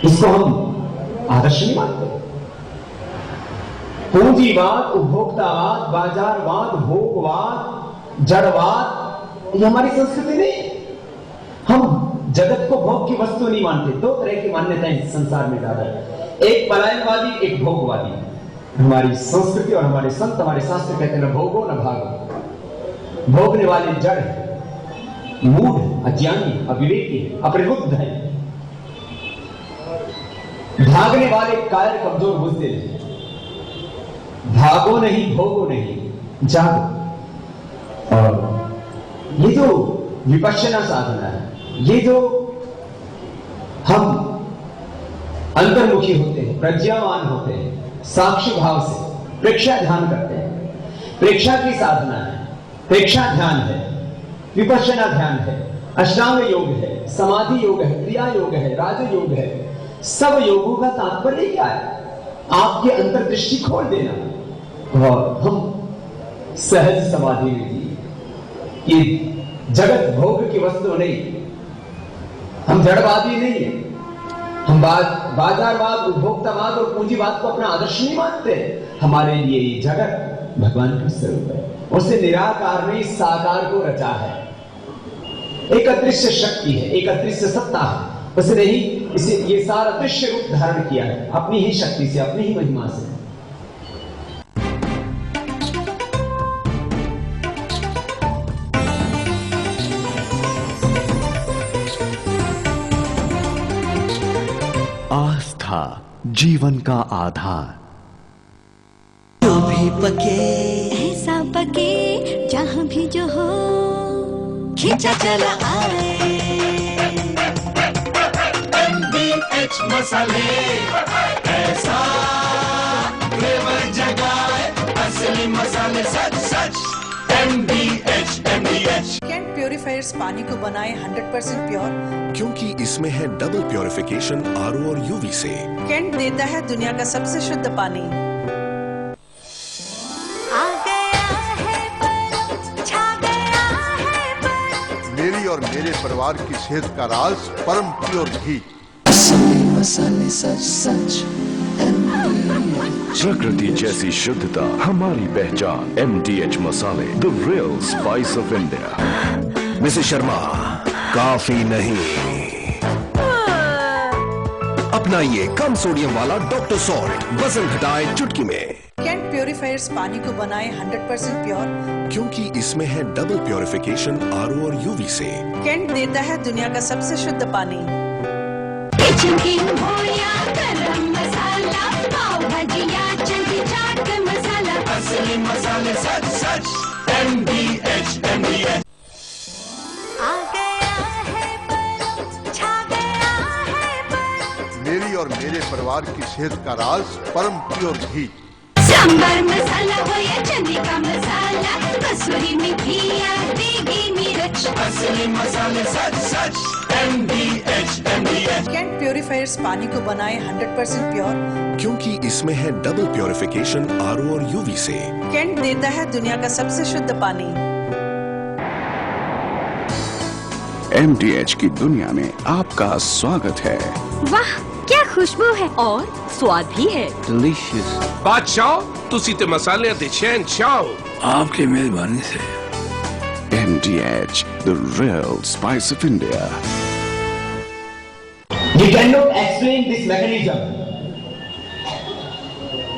इसको हम आदर्श नहीं मानते। पूंजीवाद, उपभोक्तावाद, बाजारवाद, भोगवाद, जड़वाद, ये हमारी संस्कृति नहीं है। हम जगत को भोग की वस्तु नहीं मानते। 2 तरह की मान्यताएं संसार में ज्यादा है, एक पलायनवादी, एक भोगवादी। हमारी संस्कृति और हमारे संत, हमारे शास्त्र कहते हैं न भोगो न भागो। भोगने वाले जड़ है, मूढ़, अज्ञानी, अविवेकी, अप्रबुद्ध है। भागने वाले कायर, कमजोर, बुज़दिल है। भागो नहीं, भोगो नहीं, जागो। और ये जो विपश्यना साधना है, ये जो हम अंतर्मुखी होते हैं, प्रज्ञावान होते हैं, साक्षी भाव से प्रेक्षा ध्यान करते हैं। प्रेक्षा की साधना है, प्रेक्षा ध्यान है, विपश्यना ध्यान है, अष्टांग योग है, समाधि योग है, क्रिया योग है, राजयोग है, सब योगों का तात्पर्य क्या है? आपके अंतर्दृष्टि खोल देना। और हम सहज समाधि में थी। ये जगत भोग की वस्तु नहीं, हम जड़वादी नहीं है, हम बाजारवाद, उपभोक्तावाद और पूंजीवाद को अपना आदर्श नहीं मानते। हमारे लिए ये जगत भगवान का स्वरूप है, उसे निराकार ने इस साकार को रचा है। एक अदृश्य शक्ति है, एक अदृश्य सत्ता है, उसने ही इसे ये सारा दृश्य रूप धारण किया है अपनी ही शक्ति से, अपनी ही महिमा से। आस्था जीवन का आधार। जो भी पके ऐसा पके जहाँ भी जो हो खींचा चला आए MDH मसाले, ऐसा फ्लेवर जगाए असली मसाले सच सच MDH। कैंट प्योरीफायर्स पानी को बनाए 100% प्योर, क्योंकि इसमें है डबल प्योरिफिकेशन RO और UV से। कैंट देता है दुनिया का सबसे शुद्ध पानी। आ गया है पर, छा गया है पर। मेरी और मेरे परिवार की सेहत का राज परम प्योर घी। असली मसाले सच सच प्रकृति जैसी शुद्धता हमारी पहचान। MDH मसाले, the real spice of India. Mrs Sharma, काफी नहीं, अपनाइए कम सोडियम वाला डॉक्टर सॉल्ट, वजन घटाए चुटकी में। कैंट प्योरीफायर्स पानी को बनाए 100% प्योर, क्योंकि इसमें है डबल प्योरिफिकेशन RO और UV से। कैंट देता है दुनिया का सबसे शुद्ध पानी। किचन किंग हो या गरम मसाला, पाव भाजी या चंदी चाट मसाला, असली मसाले सच सच MDH। आ गया है पर, छा गया है पर। मेरी और मेरे परिवार की सेहत का राज परम प्योर घी। सांबर मसाला हो या चने का मसाला, कसूरी मेथी या देगी मिर्च, असली मसाले सच सच MDH। कैंट प्योरीफायर्स पानी को बनाए 100% प्योर, क्योंकि इसमें है डबल प्योरिफिकेशन RO और UV से। कैंट देता है दुनिया का सबसे शुद्ध पानी। MDH की दुनिया में आपका स्वागत है। वाह क्या खुशबू है और स्वाद भी है। डिलीशियस। बादशाह तुसी ते मसाले ते शहंशाह, आपकी मेहरबानी से। MDH, the real spice of India. We cannot explain this mechanism.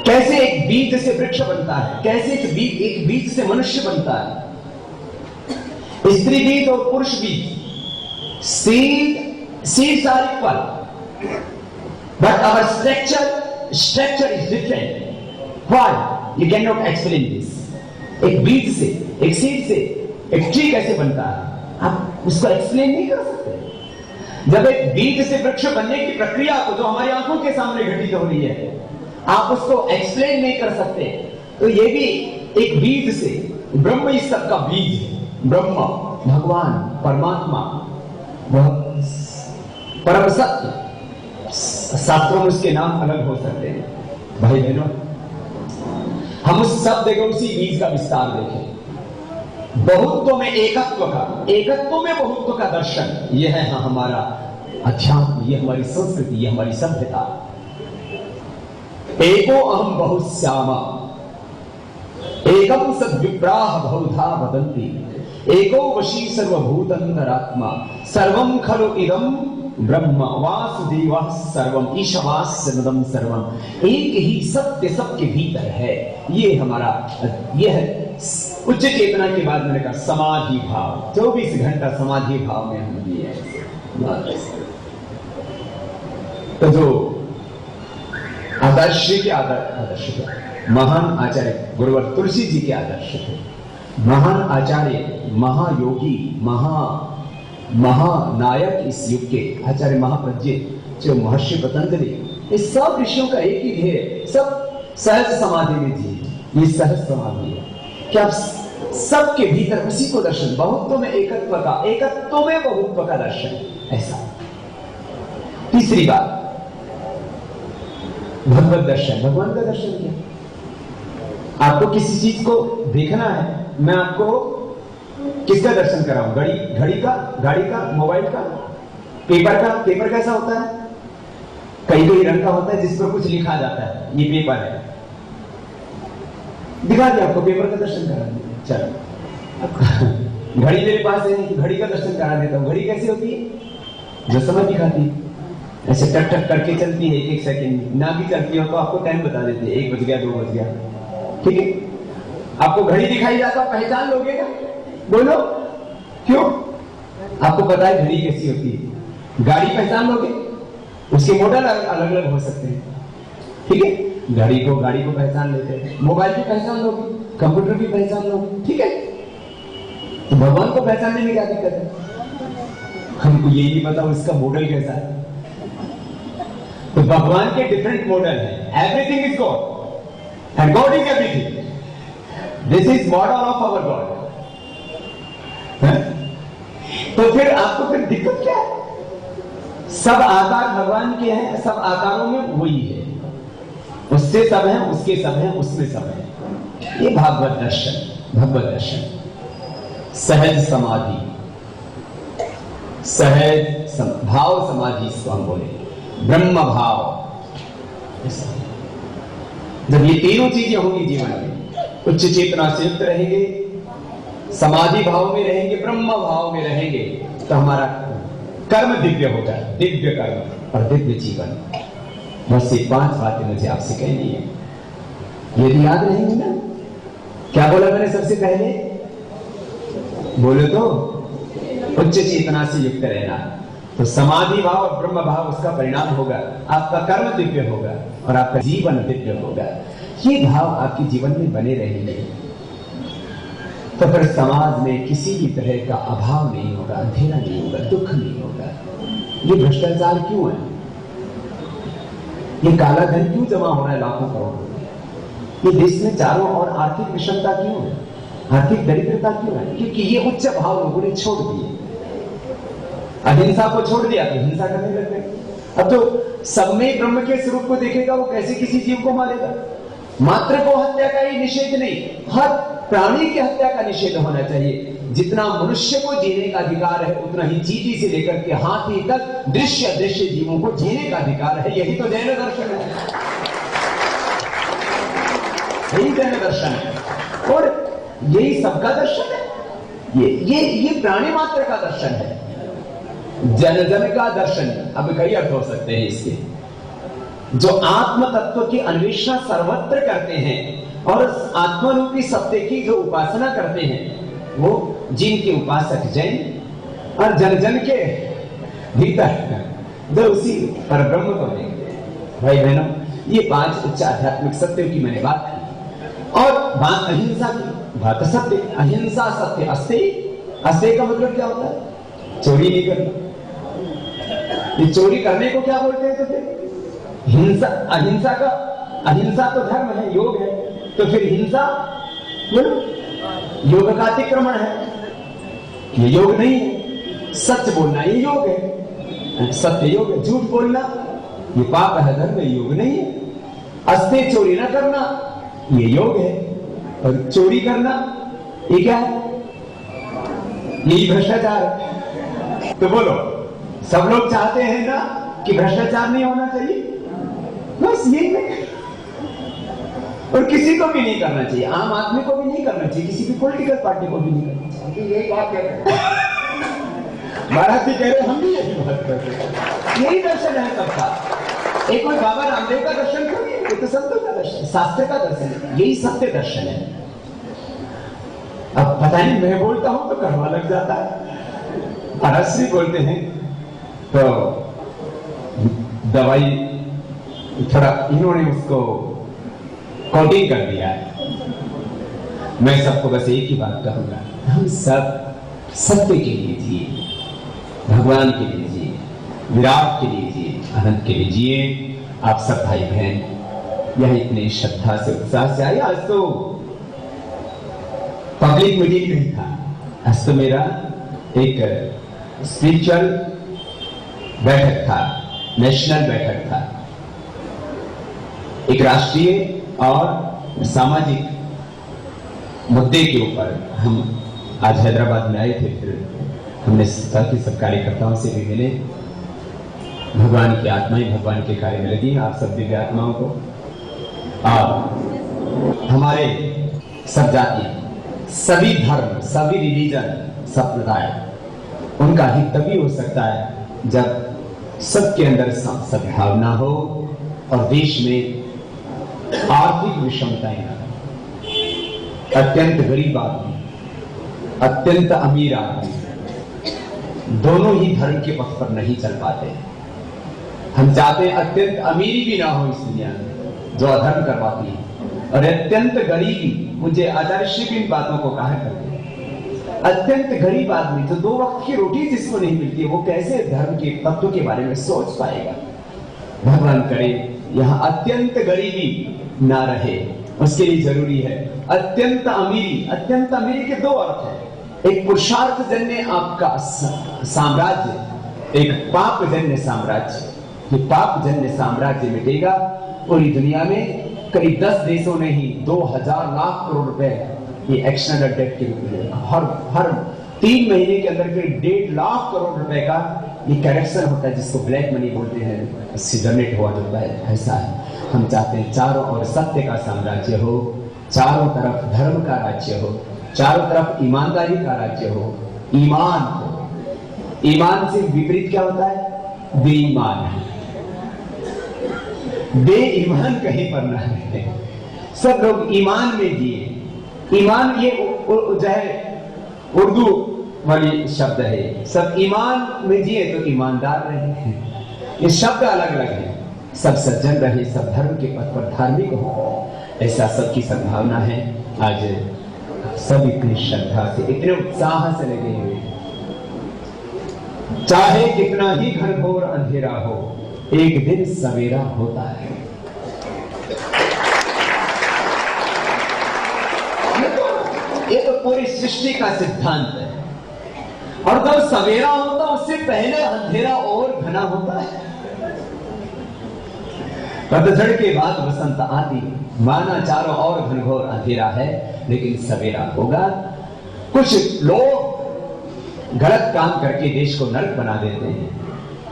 कैसे एक बीज से वृक्ष बनता है, कैसे एक बीज से मनुष्य बनता है। स्त्री बीज और पुरुष बीज, seeds are equal, but our structure is different. Why? You cannot explain this. एक बीज से, एक सीड से एक ट्री कैसे बनता है, आप उसको एक्सप्लेन नहीं कर सकते। जब एक बीज से वृक्ष बनने की प्रक्रिया को, जो हमारी आंखों के सामने घटित हो रही है, आप उसको एक्सप्लेन नहीं कर सकते, तो ये भी एक बीज से, ब्रह्म इस सब का बीज है। ब्रह्म भगवान परमात्मा, वह परम सत्य। शास्त्रों में उसके नाम अलग हो सकते हैं। भाई बहनों, हम उस शब्द को, उसी बीज का विस्तार देखें। बहुत्व में एकत्व का, एकत्व में बहुत्व का दर्शन, यह है हमारा अध्यात्म, यह हमारी संस्कृति, यह हमारी सभ्यता। एको अहम बहुश्यामा, एकम सद्विप्राह बहुधा वदन्ति, एको वशी सर्वभूतंतरात्मा, सर्वं खलु इदं ब्रह्म वासुदेवः सर्वम ईशावास्यनदं सर्वम। एक ही सत्य सबके भीतर है। ये हमारा, यह उच्च चेतना के बाद मैंने कहा समाधि भाव, 24 घंटा समाधि भाव में हम लिए हैं। तो जो आदर्श के आदर्श थे, महान आचार्य गुरुवर तुलसी जी के आदर्श थे, महान आचार्य, महायोगी, महानायक इस युग के आचार्य महाप्रज्ञ जो महर्षि पतंजलि, इस सब ऋषियों का एक ही ध्येय, सब सहज समाधि में थी। ये सहज समाधि है कि आप सबके भीतर उसी को दर्शन, बहुत्व में एकत्व का, एकत्व में बहुत्व का दर्शन। ऐसा तीसरी बात, भगवत दर्शन, भगवान का दर्शन क्या? आपको किसी चीज को देखना है, मैं आपको किसका दर्शन कराऊं? घड़ी का, गाड़ी का, मोबाइल का, पेपर का? पेपर कैसा होता है? कई रंग का होता है जिस पर कुछ लिखा जाता है, ये पेपर है। दिखा दिया आपको, पेपर का दर्शन करा दिया। चलो, घड़ी मेरे पास है, घड़ी का दर्शन करा देता हूं। घड़ी कैसी होती है? जो समय दिखाती है, ऐसे टक टक करके चलती है, एक सेकंड में। ना भी चलती हो तो आपको टाइम बता देती है, 1 बज गया, 2 बज गया। ठीक है, आपको घड़ी दिखाई जाता, पहचान लोगे ना? बोलो क्यों? आपको पता है घड़ी कैसी होती है। गाड़ी पहचान लोगे, उसके मॉडल अलग अलग हो सकते हैं। ठीक है, गाड़ी को पहचान लेते हैं, मोबाइल भी पहचान लोगे, कंप्यूटर भी पहचान लोगे। ठीक है, तो भगवान को पहचानने में क्या दिक्कत है? हमको ये नहीं पता उसका मॉडल कैसा है। तो भगवान के डिफरेंट मॉडल है। Everything is God and God is everything. This is model of our God. तो फिर आपको फिर दिक्कत क्या है? सब आकार भगवान के हैं, सब आकारों में वही है। उससे सब है, उसके सब है, उसमें सब है। ये भागवत दर्शन, भगवत दर्शन। सहज समाधि, भाव समाधि इसको हम बोले, ब्रह्म भाव। जब ये तीनों चीजें होंगी जीवन में, उच्च चेतना से युक्त रहेंगे, समाधि भाव में रहेंगे, ब्रह्म भाव में रहेंगे, तो हमारा कर्म दिव्य होगा, दिव्य कर्म और दिव्य जीवन। बस ये 5 बातें मुझे आपसे कहनी है। यदि याद रहेंगी ना, क्या बोला मैंने सबसे पहले? बोले तो उच्च चेतना से युक्त रहना, तो समाधि भाव और ब्रह्म भाव उसका परिणाम होगा। आपका कर्म दिव्य होगा और आपका जीवन दिव्य होगा। ये भाव आपके जीवन में बने रहेंगे, तो फिर समाज में किसी भी तरह का अभाव नहीं होगा, अंधेरा नहीं होगा, दुख नहीं होगा। ये भ्रष्टाचार क्यों है? ये काला धन क्यों जमा हो रहा है लाखों करोड़? ये देश में चारों ओर आर्थिक विषमता क्यों है? आर्थिक दरिद्रता क्यों है? क्योंकि ये उच्च भाव लोगों ने छोड़ दिए। अहिंसा को छोड़ दिया तो हिंसा करने लग गए। अब तो सब में ब्रह्म के स्वरूप को देखेगा, वो कैसे किसी जीव को मारेगा? मात्र को हत्या का ही निषेध नहीं, हर प्राणी की हत्या का निषेध होना चाहिए। जितना मनुष्य को जीने का अधिकार है, उतना ही चींटी से लेकर के हाथी तक दृश्य जीवों को जीने का अधिकार है। यही तो जैन दर्शन है, यही जैन दर्शन है और यही सबका दर्शन है। ये प्राणी मात्र का दर्शन है, जन जन का दर्शन। अब कई अर्थ हो सकते हैं इसके। जो आत्म तत्व की अन्वेषण सर्वत्र करते हैं और आत्मरूपी सत्य की जो उपासना करते हैं, वो जिनके उपासक जैन और जन जन के भीतर जो उसी परब्रह्म को देखते हैं। भाई बहनों, ये 5 उच्च आध्यात्मिक सत्यों की मैंने बात की और बात अहिंसा की। बात सत्य, अहिंसा सत्य अस्ते। अस्ते का मतलब क्या होता है? चोरी नहीं करना। ये चोरी करने को क्या बोलते हैं? तो फिर हिंसा, अहिंसा तो धर्म है, योग है, तो फिर हिंसा योग का अतिक्रमण है। ये योग नहीं है। सच बोलना ये योग है, सत्य योग है। झूठ बोलना ये पाप है, धर्म है, योग नहीं है। अस्ते चोरी ना करना ये योग है, और चोरी करना ये क्या है? यही भ्रष्टाचार है। तो बोलो, सब लोग चाहते हैं ना कि भ्रष्टाचार नहीं होना चाहिए? बस यही नहीं, और किसी को भी नहीं करना चाहिए। आम आदमी को भी नहीं करना चाहिए, किसी भी पॉलिटिकल पार्टी को भी नहीं करना चाहिए। यही बात कह रहे हैं, महाराज जी कह रहे हैं, हम भी यही बात कर रहे हैं। यही दर्शन है सबका। एक कोई बाबा रामदेव का दर्शन क्यों नहीं? ये तो संतों का दर्शन, शास्त्र का दर्शन है, यही सत्य दर्शन है। अब पता नहीं, मैं बोलता हूं तो करवा लग जाता है, अरश्री बोलते हैं तो दवाई थोड़ा इन्होंने उसको कोटिंग कर दिया है। मैं सबको बस एक ही बात कहूंगा, हम सब सत्य के लिए जिए, भगवान के लिए जिए, विराट के लिए जिए, अनंत के लिए जिए। आप सब भाई बहन यह इतने श्रद्धा से उत्साह से आए। आज तो पब्लिक मीटिंग नहीं था, आज तो मेरा एक स्पिरिचुअल बैठक था, नेशनल बैठक था। एक राष्ट्रीय और सामाजिक मुद्दे के ऊपर हम आज हैदराबाद में आए थे। फिर हमने सोचा कि सब कार्यकर्ताओं से भी मिले। भगवान की आत्माएं भगवान के कार्य में लगी, आप सब दिव्य आत्माओं को, और हमारे सब जाति, सभी धर्म, सभी रिलीजन, संप्रदाय, उनका हित तभी हो सकता है जब सबके अंदर सद्भावना हो और देश में आर्थिक विषमताएं न हो। अत्यंत गरीब आदमी, अत्यंत अमीर आदमी, दोनों ही धर्म के पथ पर नहीं चल पाते। हम चाहते हैं अत्यंत अमीरी भी ना हो इस दुनिया में जो अधर्म करवाती है, और अत्यंत गरीबी, मुझे आचार्य श्री की इन बातों को कहा करते हैं, अत्यंत गरीब आदमी जो 2 वक्त की रोटी जिसको नहीं मिलती, वो कैसे धर्म के तत्व के बारे में सोच पाएगा। भगवान करे यहाँ अत्यंत गरीबी ना रहे, उसके लिए जरूरी है अत्यंत अमीरी। अत्यंत अमीरी के 2 अर्थ है, एक पुरुषार्थ जन्य आपका साम्राज्य, एक पाप जन्य साम्राज्य। ये पाप जन्य साम्राज्य मिटेगा, पूरी दुनिया में करीब 10 देशों ने ही 2000 लाख करोड़ रुपए ये एक्सटर्नल डेट के रूप में हर 3 महीने के अंदर करीब 1.5 लाख करोड़ रुपए का ये करेक्शन होता है, जिसको ब्लैक मनी बोलते हैं, इससे जनरेट हुआ होता है। ऐसा है, हम चाहते हैं चारों ओर सत्य का साम्राज्य हो, चारों तरफ धर्म का राज्य हो, चारों तरफ ईमानदारी का राज्य हो, ईमान हो। ईमान से विपरीत क्या होता है? बेईमान है। बेईमान कहीं पर ना है, सब लोग ईमान में जिए। ईमान ये जो है उर्दू वाली शब्द है, सब ईमान में जिए तो ईमानदार रहे। ये शब्द अलग अलग है, सब सज्जन रहे, सब धर्म के पथ पर धार्मिक हो, ऐसा सबकी सद्भावना है। आज सब इतनी श्रद्धा से, इतने उत्साह से लगे हुए, चाहे कितना ही घनघोर अंधेरा हो, एक दिन सवेरा होता है। ये तो पूरी सृष्टि का सिद्धांत है, और जब सवेरा होता उससे पहले अंधेरा और घना होता है। पतझड़ के बाद बसंत आती, माना चारों ओर घनघोर अंधेरा है, लेकिन सवेरा होगा। कुछ लोग गलत काम करके देश को नरक बना देते हैं,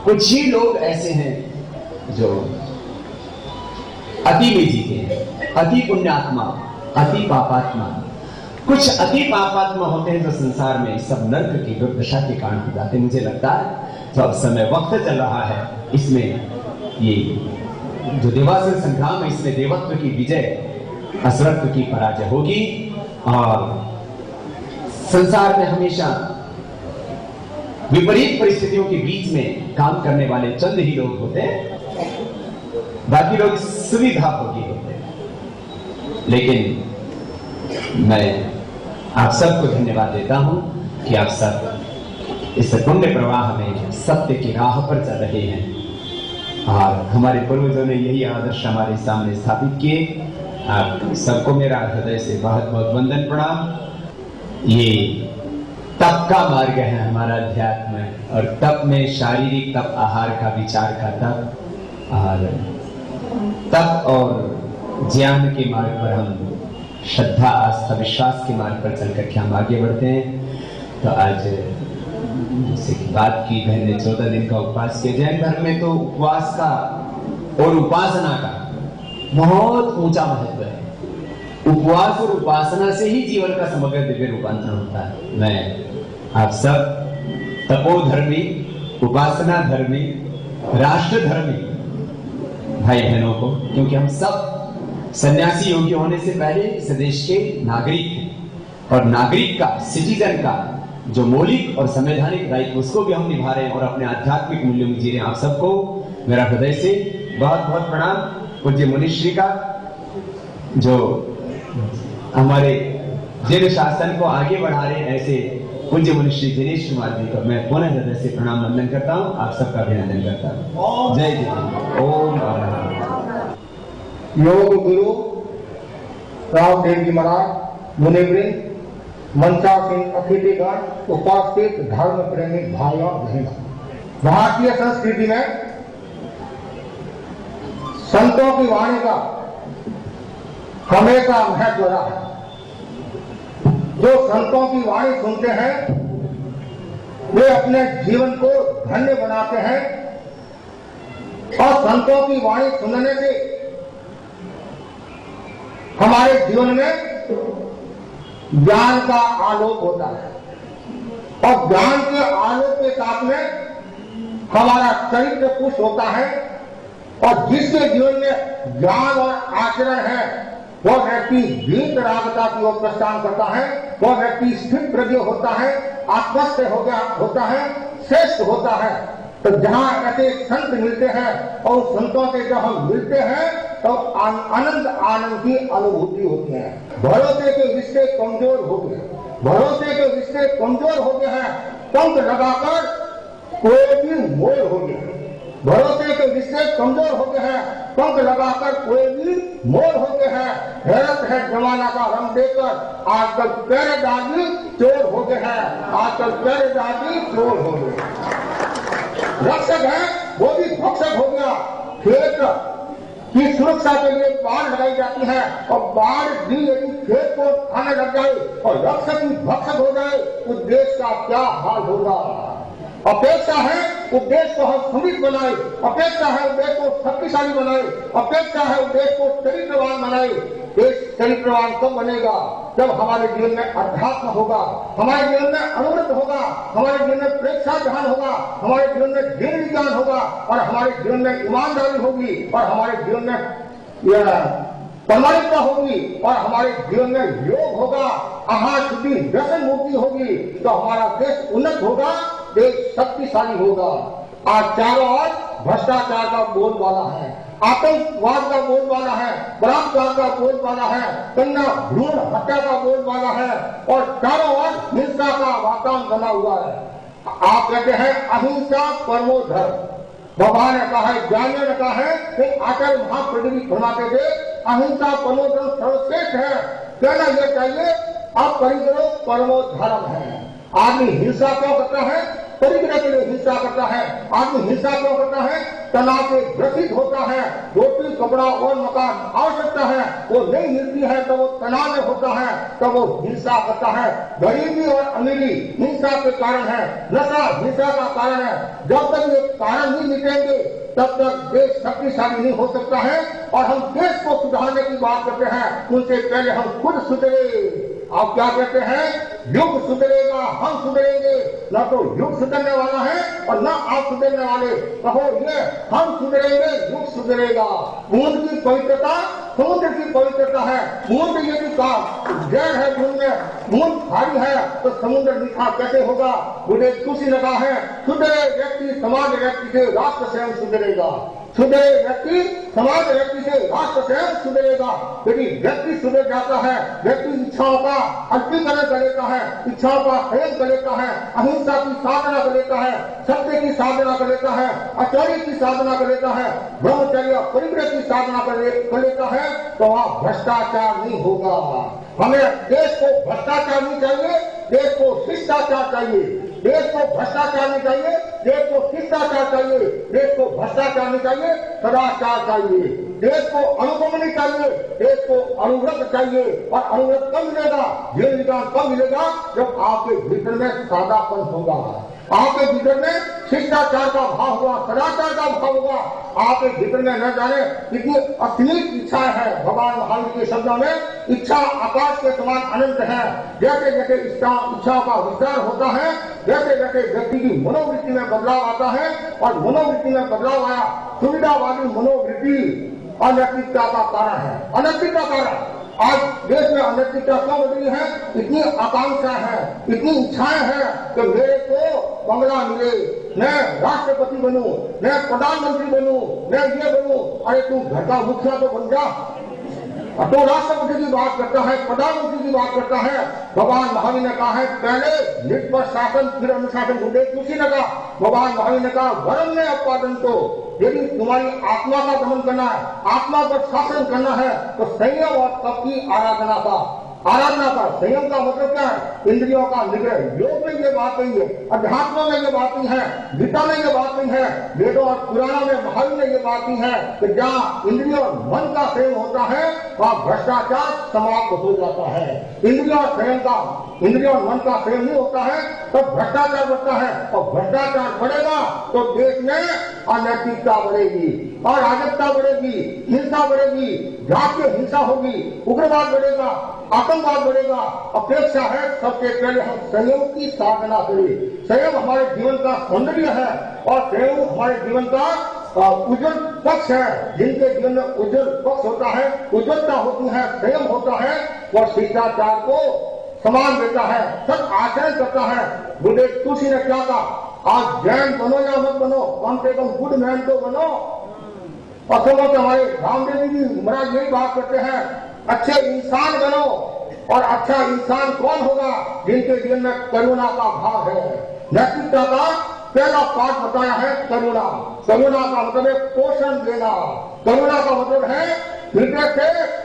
कुछ ही लोग ऐसे हैं जो अति में जीते हैं, अति पुण्यात्मा, अति पापात्मा। कुछ अति पापात्मा होते हैं जो संसार में सब नरक की दुर्दशा के कारण हो जाते हैं। मुझे लगता है जो अब समय वक्त चल रहा है, इसमें ये जो देवासुर संग्राम है, इसमें देवत्व की विजय, असुरत्व की पराजय होगी, और संसार में हमेशा विपरीत परिस्थितियों के बीच में काम करने वाले चंद ही लोग होते हैं, बाकी लोग सुविधा भोगी होते हैं। लेकिन मैं आप सबको धन्यवाद देता हूं कि आप सब इस पुण्य प्रवाह में सत्य की राह पर चल रहे हैं, और हमारे पूर्वजों ने यही आदर्श हमारे सामने स्थापित किए। आप सबको मेरा हृदय से बहुत बहुत वंदन प्रणाम। ये तप का मार्ग है हमारा अध्यात्म, और तप में शारीरिक तप, आहार का, विचार का तप, और तप और ज्ञान के मार्ग पर हम श्रद्धा, आस्था, विश्वास के मार्ग पर चलकर के हम आगे बढ़ते हैं। तो आज जैसे कि बात की बहन ने 14 दिन का उपवास किया। जैन धर्म में तो उपवास का और उपासना का बहुत ऊंचा महत्व है। उपवास और उपासना से ही जीवन का समग्र दिव्य रूपांतरण होता है। मैं आप सब तपोधर्मी, उपासना धर्मी, राष्ट्र धर्मी भाई बहनों को, क्योंकि हम सब सन्यासी योग्य होने से पहले इस देश के नागरिक हैं, और नागरिक का, सिटीजन का जो मौलिक और संवैधानिक दायित्व, उसको भी हम निभा रहे हैं और अपने आध्यात्मिक मूल्यों में जी रहे हैं। आप सबको मेरा हृदय से बहुत बहुत प्रणाम। पूज्य मुनिश्री का, जो हमारे जैन शासन को आगे बढ़ा रहे हैं, ऐसे पूज्य मुनिश्री दिनेश कुमार जी को मैं पुनः हृदय से प्रणाम वंदन करता हूँ, आप सबका अभिनंदन करता हूँ। जय जय। ओम योग गुरु रामदेव जी महाराज, मुनिवृंद, मंचासीन अतिथिगण, उपास्थित धर्म प्रेमी भाइयों बहनों, भारतीय संस्कृति में संतों की वाणी का हमेशा महत्व रहा है। जो संतों की वाणी सुनते हैं वे अपने जीवन को धन्य बनाते हैं और संतों की वाणी सुनने से हमारे जीवन में ज्ञान का आलोक होता है और ज्ञान के आलोक के साथ में हमारा चरित्र पुष्ट होता है और जिसके जीवन में ज्ञान और आचरण है वह व्यक्ति वीत रागता की ओर प्रस्थान करता है, वह व्यक्ति स्थिर प्रज्ञ होता है, आत्मस्थ होता है, श्रेष्ठ होता है। तो जहाँ ऐसे संत मिलते हैं और संतों से जब हम मिलते हैं तो आनंद आनंद की अनुभूति होती है। भरोसे के रिश्ते कमजोर हो गए, भरोसे के रिश्ते कमजोर हो गए हैं, पंख लगाकर कोई भी मोल हो गया। भरोसे के रिश्ते कमजोर हो गए हैं, पंख लगाकर कोई भी मोल हो गए हैं। हैरत है जमाना का रंग देकर आजकल पहरेदारी चोर हो गए हैं, आजकल पहरेदारी चोर हो गए। रक्षक है वो भी भक्षक हो गया। खेत की सुरक्षा के लिए बाढ़ लगाई जाती है और बाढ़ भी यदि खेत को खाने लग जाए और रक्षक भी भक्षक हो जाए तो देश का क्या हाल होगा। अपेक्षा है उस देश को हम सुमित बनाए, अपेक्षा है उस देश को शक्तिशाली बनाए, अपेक्षा है उस देश को चरित्रवान बनाए। देश चरित्रवान कब बनेगा? जब हमारे जीवन में अध्यात्म होगा, हमारे जीवन में अनुवृत्त होगा, हमारे जीवन में प्रेक्षा ध्यान होगा, हमारे जीवन में जीवन विज्ञान होगा और हमारे जीवन में ईमानदारी होगी और हमारे जीवन में प्रामाणिकता होगी और हमारे जीवन में योग होगा, आहार शुद्धि व्यसन मुक्ति होगी तो हमारा देश उन्नत होगा, देश शक्तिशाली होगा। आज चारों ओर भ्रष्टाचार का बोलबाला है, आतंकवाद का बोलबाला है, बलात्कार का बोलबाला है, कन्या भ्रूण हत्या का बोलबाला है और चारों ओर हिंसा का वातावरण बना हुआ है। आप कहते हैं अहिंसा परमो धर्म। भगवान ने कहा है, ज्ञानियों ने कहा है कि आचार्य महाप्रभु फरमाते थे अहिंसा परमो धर्म सर्वश्रेष्ठ है। कहना यह चाहिए अपरिग्रह परमो धर्म है। आदमी हिंसा क्यों करता है? परिग्रह के लिए हिंसा करता है। आदमी हिंसा क्यों करता है? तनाव से ग्रसित होता है, रोटी कपड़ा और मकान आवश्यकता है वो नहीं मिलती है तो वो तनाव में होता है तो वो हिंसा करता है। गरीबी और अमीरी हिंसा के कारण है, नशा हिंसा का कारण है। जब तक ये कारण नहीं मिटेंगे तब तक देश शक्तिशाली नहीं हो सकता है और हम देश को सुधारने की बात करते हैं उनसे पहले हम खुद सुधरे। आप क्या कहते हैं? युग सुधरेगा, हम सुधरेंगे। न तो युग सुधरने वाला है और न आप सुधरने वाले। कहो ये हम सुधरेंगे, युग सुधरेगा। बूंद की पवित्रता समुद्र की पवित्रता है। बूंद यदि जड़ है बूंद में, बूंद भारी है तो समुद्र मीठा कैसे होगा? मुझे खुशी लगा है सुधरे व्यक्ति समाज व्यक्ति से राष्ट्र स्वयं सुधरेगा। सुधरे व्यक्ति समाज व्यक्ति से राष्ट्र स्वयं सुधरेगा। यदि व्यक्ति सुधर जाता है, व्यक्ति इच्छाओं का अल्पीकरण कर लेता है, इच्छाओं का हरण कर लेता है, अहिंसा की साधना कर लेता है, सत्य की साधना कर लेता है, आचार्य की साधना कर लेता है, ब्रह्मचर्य परिग्रह की साधना कर लेता है तो वहाँ भ्रष्टाचार नहीं होगा। हमें देश को भ्रष्टाचार नहीं चाहिए, देश को शिष्टाचार चाहिए। देश को भ्रष्टाचार नहीं चाहिए, देश को शिष्टाचार चाहिए। देश को भ्रष्टाचार नहीं चाहिए, सदाचार चाहिए। देश को अनुगमन नहीं चाहिए, देश को अनुव्रत चाहिए। और अनुव्रत कब मिलेगा? जीवन विज्ञान कब मिलेगा? जब आपके भीतर में सादापन होगा, आपके भीतर में शिष्टाचार का भाव होगा, सदाचार का भाव होगा। आपके भीतर में न जाने कितनी असीमित इच्छा है। भगवान महावीर के शब्दों में इच्छा आकाश के समान अनंत है। जैसे जैसे इच्छा का विस्तार होता है वैसे वैसे व्यक्ति की मनोवृत्ति में बदलाव आता है और मनोवृत्ति में बदलाव आया। सुविधावादी मनोवृत्ति अनैतिकता का कारण है, अनैतिक का कारण। आज देश में अनैतिकता क्यों बदली है? इतनी आकांक्षा है, इतनी इच्छाएं हैं कि मेरे को बंगला मिले, मैं राष्ट्रपति बनूं, मैं प्रधानमंत्री बनूं, मैं ये बनूं। अरे तू घर का मुखिया तो बन जा। तो राष्ट्रपति की बात करता है, प्रधानमंत्री की बात करता है। भगवान महावीर ने कहा है पहले निज पर शासन फिर अनुशासन ढूंढे। किसी ने कहा, भगवान महावीर ने कहा वरम में अपादन तो यदि तुम्हारी आत्मा का दमन करना है, आत्मा पर शासन करना है तो संयम और तप की आराधना का, आराधना कर। संयम का मतलब क्या है? इंद्रियों का निग्रह। योग में ये बात नहीं है, अध्यात्म में ये बात नहीं है, गीता में ये बात नहीं है, वेदों और पुराणों में महावीर में ये बात नहीं है कि जहाँ इंद्रियों और मन का संयम होता है वहाँ भ्रष्टाचार समाप्त हो जाता है। इंद्रियों और मन का संयम नहीं होता है तो भ्रष्टाचार बढ़ता है, और भ्रष्टाचार बढ़ेगा तो देश में अनैतिकता बढ़ेगी, अराजकता बढ़ेगी, हिंसा बढ़ेगी, जातीय हिंसा होगी, उग्रवाद बढ़ेगा, आतंकवाद बढ़ेगा। अपेक्षा है सबसे पहले हम संयम की साधना करें। संयम हमारे जीवन का सौंदर्य है और संयम हमारे जीवन का उज्जवल पक्ष है। जिनके जीवन में उज्जवल पक्ष होता है, उज्जवलता होती है, संयम होता है, वह शिष्टाचार को समान देता है, सब आचरण करता है। गुरुदेव तुलसी ने क्या कहा? आज जैन बनो या मत बनो, कम से कम गुड मैन तो बनो। और तो हमारे रामदेव जी महाराज यही बात करते हैं, अच्छे इंसान बनो। और अच्छा इंसान कौन होगा? जिनके जीवन में करुणा का भाव है। नैतिकता का पहला पाठ बताया है करुणा। करुणा का मतलब है पोषण देना। करुणा का मतलब है हृदय से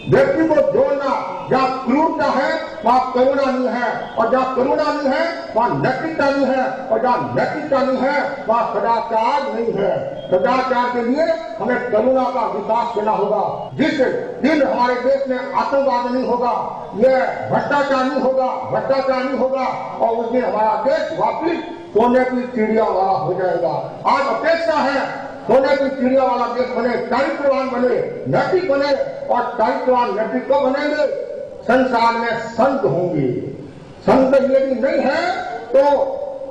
व्यक्ति को जोड़ना। जहाँ क्रूरता है वहाँ करुणा नहीं है, और जहाँ करुणा नहीं है वहाँ नैतिकता नहीं है, और जहाँ नैतिकता नहीं है वहाँ सदाचार नहीं है। सदाचार के लिए हमें करुणा का विकास करना होगा। जिस दिन हमारे देश में आतंकवाद नहीं होगा, यह भ्रष्टाचार नहीं होगा, और उस दिन हमारा देश वापिस सोने की चिड़िया वाला हो जाएगा। आज अपेक्षा है सोने की चिड़िया वाला देश बने, चारित्रवान बने, नैतिक बने, और चारित्रवान नैतिक को बनेंगे संसार में संत होंगे। संत यदि नहीं है तो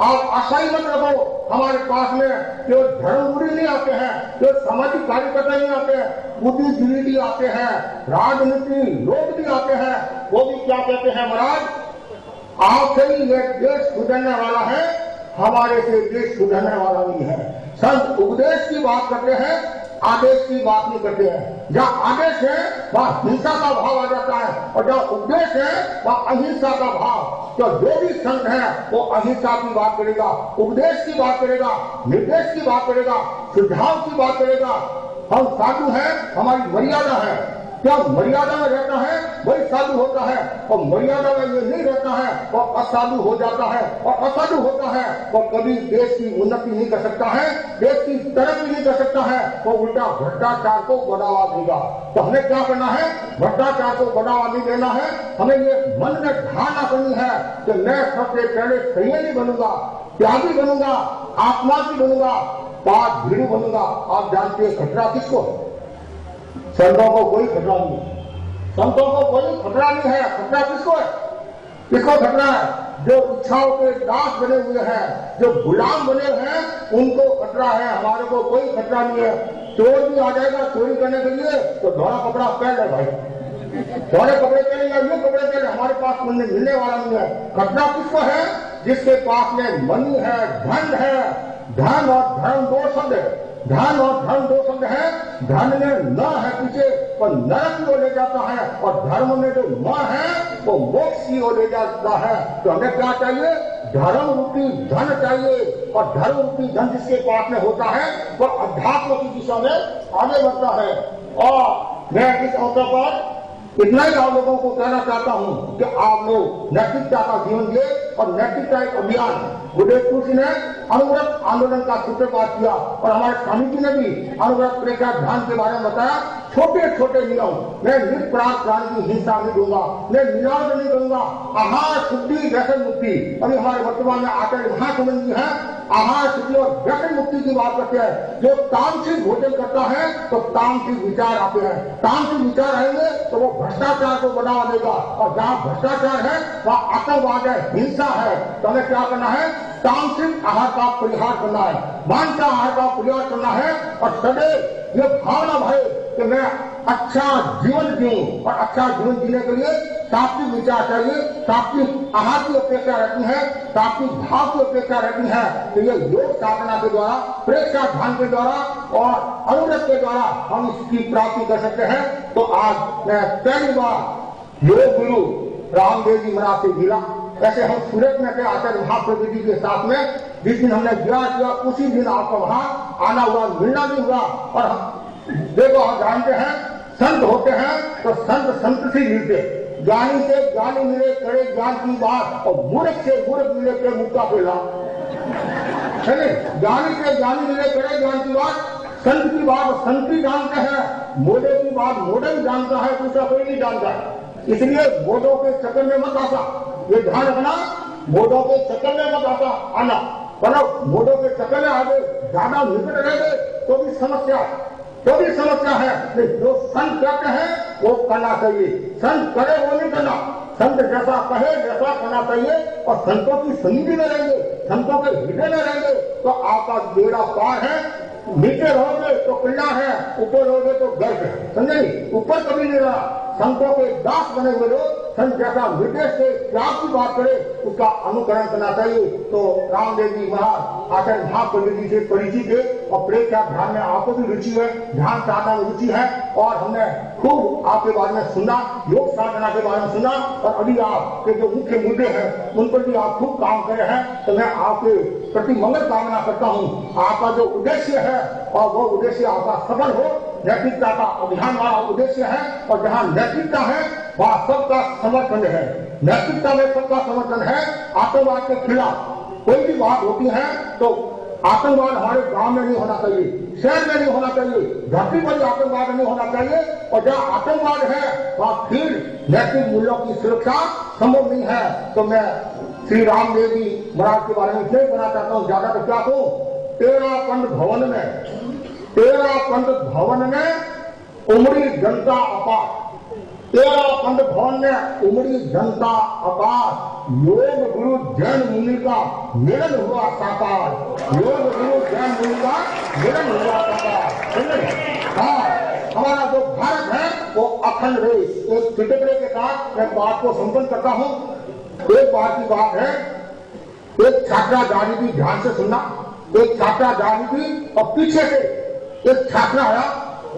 आप आशाई मत रखो। हमारे पास में जो धर्मगुरु नहीं आते हैं, जो सामाजिक कार्यकर्ता नहीं आते हैं, बुद्धिजीवी भी आते हैं, राजनीति लोग भी आते हैं। वो भी क्या कहते हैं? महाराज आपसे ही ये देश सुधरने वाला है, हमारे से देश सुधरने वाला नहीं है। संत उपदेश की बात करते हैं, आदेश की बात नहीं करते हैं। जहाँ आदेश है वहाँ हिंसा का भाव आ जाता है, और जहाँ उपदेश है वहाँ अहिंसा का भाव। तो जो भी संत है वो अहिंसा की बात करेगा, उपदेश की बात करेगा, निर्देश की बात करेगा, सुझाव की बात करेगा। हम साधु हैं, हमारी मर्यादा है। क्या मर्यादा में रहता है वही साधु होता है, और मर्यादा में ये नहीं रहता है वो असाधु हो जाता है, और असाधु होता है वो कभी देश की उन्नति नहीं कर सकता है, देश की तरक्की नहीं कर सकता है, वो उल्टा भ्रष्टाचार को बढ़ावा देगा। तो हमें क्या करना है? भ्रष्टाचार को बढ़ावा नहीं देना है। हमें ये मन में धारणा करनी है कि मैं सबसे पहले संयमी बनूंगा, त्यागी बनूंगा, आत्मा की बनूंगा, पाठ भीरू बनूंगा। आप जानते हैं खतरा किसको है? संतों को कोई खतरा नहीं है, संतों को कोई खतरा नहीं है। खतरा किसको है? किसको खतरा है? जो इच्छाओं के दास बने हुए हैं, जो गुलाम बने हैं, उनको खतरा है। हमारे को कोई खतरा नहीं है। चोर भी आ जाएगा चोरी करने के लिए तो धोड़ा कपड़ा पहन ले भाई, धोड़े कपड़े पहने या ये कपड़े पहने, हमारे पास मिलने वाला नहीं है। खतरा किसको है? जिसके पास में मनी है, धन है। धन और धर्म दो शब्द है, धन और धर्म दो शब्द है। धन में न है पीछे पर नरक की ओर ले जाता है, और धर्म में जो म है वो मोक्ष की ओर ले जाता है। तो हमें क्या चाहिए? धर्म रूपी धन चाहिए, और धर्म रूपी धन जिसके पास में होता है वो अध्यात्म की दिशा में आगे बढ़ता है। और मैं इस अवसर पर इतना ही आप लोगों को कहना चाहता हूँ कि आप लोग नैतिकता का जीवन जिए, और नैतिकता एक अभियान है। गुरुदेव तुलसी ने अनुव्रत आंदोलन का सूत्रपात किया, और हमारे स्वामी जी ने भी अनुव्रत प्रेक्षा ध्यान के बारे में बताया। छोटे छोटे नियम, मैं निरपराध प्राणी की हिंसा नहीं दूंगा, मैं निराश नहीं करूंगा, आहार शुद्धि व्यसन मुक्ति। अभी हमारे वर्तमान में आचार्य महासमन जी है, आहार शुद्धि और व्यसन मुक्ति की बात करते हैं। जो तामसिक भोजन करता है तो तामसिक विचार आते हैं, तामसिक विचार आएंगे तो वो भ्रष्टाचार को बढ़ावा देगा, और जहाँ भ्रष्टाचार है वहाँ आतंकवाद है, हिंसा है। तो हमें क्या करना है? तामसिक आहार का परिहार करना है, मानसिक आहार का परिहार करना है, और सदैव ये भावना भाई कि मैं अच्छा जीवन जीऊं, और अच्छा जीवन जीने के लिए सात्विक विचार चाहिए, सात्विक आहार की अपेक्षा रहती है, सात्विक भाव की अपेक्षा रहती है। तो ये योग साधना के द्वारा, प्रेक्षा ध्यान के द्वारा और अनुव्रत के द्वारा हम इसकी प्राप्ति कर सकते हैं। तो आज मैं पहली बार योग गुरु रामदेव जी महाराज से मिला। ऐसे हम सूरत में थे आचार्य महाप्रभु जी के साथ में, जिस दिन हमने विवाह किया उसी दिन आपको वहां आना हुआ, मिलना भी हुआ। और देखो हम जानते हैं संत होते हैं तो संत संत से मिलते, ज्ञानी से ज्ञानी मिले करे ज्ञान की बात, और मूर्ख से मूर्ख मिले के मुक्का पेला। ज्ञानी से ज्ञानी मिले करे ज्ञान की बात, संत की बात संत ही जानते हैं, मोदे की बात मोदे ही जानता है, दूसरा कोई नहीं जानता। इसलिए मोदों के चक्कर में मत आता, ये ध्यान रखना, मोदों के चक्कर में मत आता आना, वरना मोदों के चक्कर में आगे ज्यादा निकट रह गए तो भी समस्या है। जो संत कहते हैं वो करना चाहिए, संत करे वो नहीं करना, संत जैसा कहे जैसा करना चाहिए। और संतों की सन्निधि में रहेंगे, संतों के हृदय में रहेंगे तो आपका बेड़ा पार है। नीचे रहोगे तो पिल्ला है, ऊपर रहोगे तो गर्व है, समझे? ऊपर कभी नहीं रहा, संतों के दास बने हुए लोग संत जैसा निर्देश से त्याग की बात करे उसका अनुकरण करना चाहिए। तो रामदेव जी महाराज आचार्य महापंडित जी से परिचित है और प्रेक्षा ध्यान में आपको भी रुचि है, ध्यान साधना में रुचि है, और हमने खूब आपके बारे में सुना, योग साधना के बारे में सुना, और अभी आपके जो मुख्य मुद्दे हैं उन पर भी आप खूब काम कर रहे हैं। तो मैं आपके प्रति मंगल कामना करता हूँ। आपका जो उद्देश्य है और वो उद्देश्य आपका सफल हो, नैतिकता का अभियान वाला उद्देश्य है, और जहाँ नैतिकता है वहाँ सबका समर्थन है, नैतिकता में सबका समर्थन है। आतंकवाद के खिलाफ कोई भी बात होती है तो आतंकवाद हमारे गांव में नहीं होना चाहिए, शहर में नहीं होना चाहिए, धरती पर आतंकवाद नहीं होना चाहिए, और जहाँ आतंकवाद है वहाँ फिर नैतिक मूल्यों की सुरक्षा संभव नहीं है। तो मैं श्री रामदेव जी महाराज के बारे में नहीं कहना चाहता हूँ, ज्यादा तो क्या कहूँ। 13 पंथ भवन में उमड़ी जनता अपार, 13 पंथ भवन में उमड़ी जनता अपार, योग गुरु जैन मुनि का मिलन हुआ साकार, योग गुरु जैन मुनि का मिलन हुआ साकार। हाँ, हमारा जो भारत है वो अखंड देश। एक चिटकरे के साथ मैं बात को संपन्न करता हूँ। एक बात की बात है, एक छात्रा जा रही थी, ध्यान से सुनना, एक छात्रा जा रही थी और पीछे से एक छात्रा आया,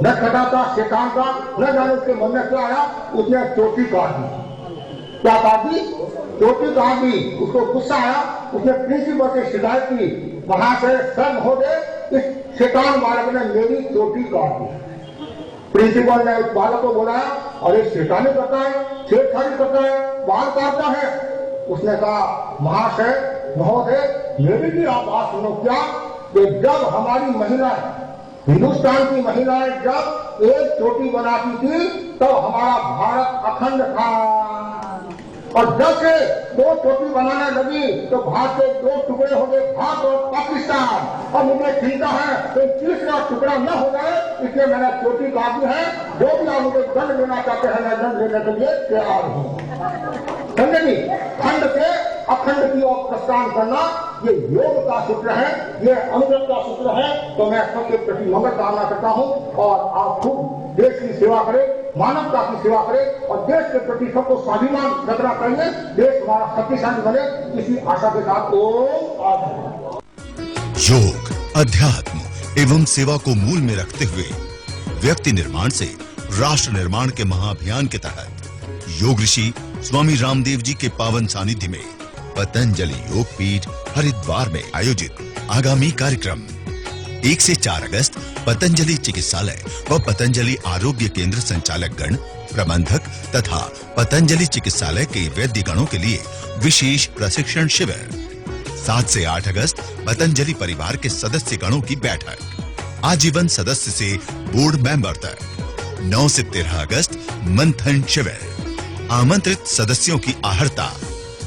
न खड़ा था शैतान का, न जाने उसके मन में क्या आया, उसने चोटी काट दी। क्या काट दी? चोटी काट दी। उसको गुस्सा आया, उसने प्रिंसिपल से शिकायत की, वहां से सर महोदय इस शैतान बालक ने मेरी चोटी काट दी। प्रिंसिपल ने उस बालक को बोला, अरे शैतानी करता है, छेड़छाड़ी करता है, बाल काटता है। उसने कहा, महाशय महोदय मेरी भी आप बात सुनो, क्या कि जब हमारी महिलाएं, हिंदुस्तान की महिलाएं जब एक चोटी बनाती थी तो हमारा भारत अखंड था, और जब से 2 चोटी बनाने लगी तो भारत के 2 टुकड़े हो गए, भारत और पाकिस्तान। और मुझे चिंता है कि तीसरा टुकड़ा न हो जाए, इसलिए मैंने चोटी काटी है। जो भी आप मुझे दंड देना चाहते हैं मैं दंड देने के लिए तैयार हूँ। समझे? खंड से अखंड की ओर प्रस्थान करना ये योग का सूत्र है, ये अनुग्रह का सूत्र है। तो मैं सबके प्रति मंगल कामना करता हूँ, और आप खूब देश की सेवा करें, मानवता की सेवा करें, और देश के प्रति सबको स्वाभिमान रखना चाहिए, देश हमारा शक्तिशाली बने, इसी आशा के साथ ओम आभार। योग, अध्यात्म एवं सेवा को मूल में रखते हुए व्यक्ति निर्माण से राष्ट्र निर्माण के महाअभियान के तहत योग ऋषि स्वामी रामदेव जी के पावन सानिध्य में पतंजलि योग पीठ हरिद्वार में आयोजित आगामी कार्यक्रम 1 से 4 अगस्त पतंजलि चिकित्सालय व पतंजलि आरोग्य केंद्र संचालक गण, प्रबंधक तथा पतंजलि चिकित्सालय के वैद्य गणों के लिए विशेष प्रशिक्षण शिविर। 7 से 8 अगस्त पतंजलि परिवार के सदस्य गणों की बैठक, आजीवन सदस्य से बोर्ड मेंबर तक। 9 से 13 अगस्त मंथन शिविर, आमंत्रित सदस्यों की आहर्ता,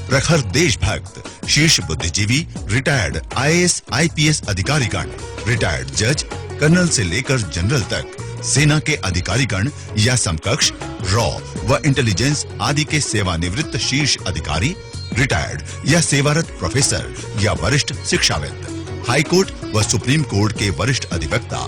प्रखर देशभक्त, शीर्ष बुद्धिजीवी, रिटायर्ड IAS IPS अधिकारीगण, रिटायर्ड जज, कर्नल से लेकर जनरल तक, सेना के अधिकारीगण या समकक्ष, रॉ व इंटेलिजेंस आदि के सेवानिवृत्त शीर्ष अधिकारी, रिटायर्ड या सेवारत प्रोफेसर या वरिष्ठ शिक्षाविद, हाईकोर्ट व सुप्रीम कोर्ट के वरिष्ठ अधिवक्ता,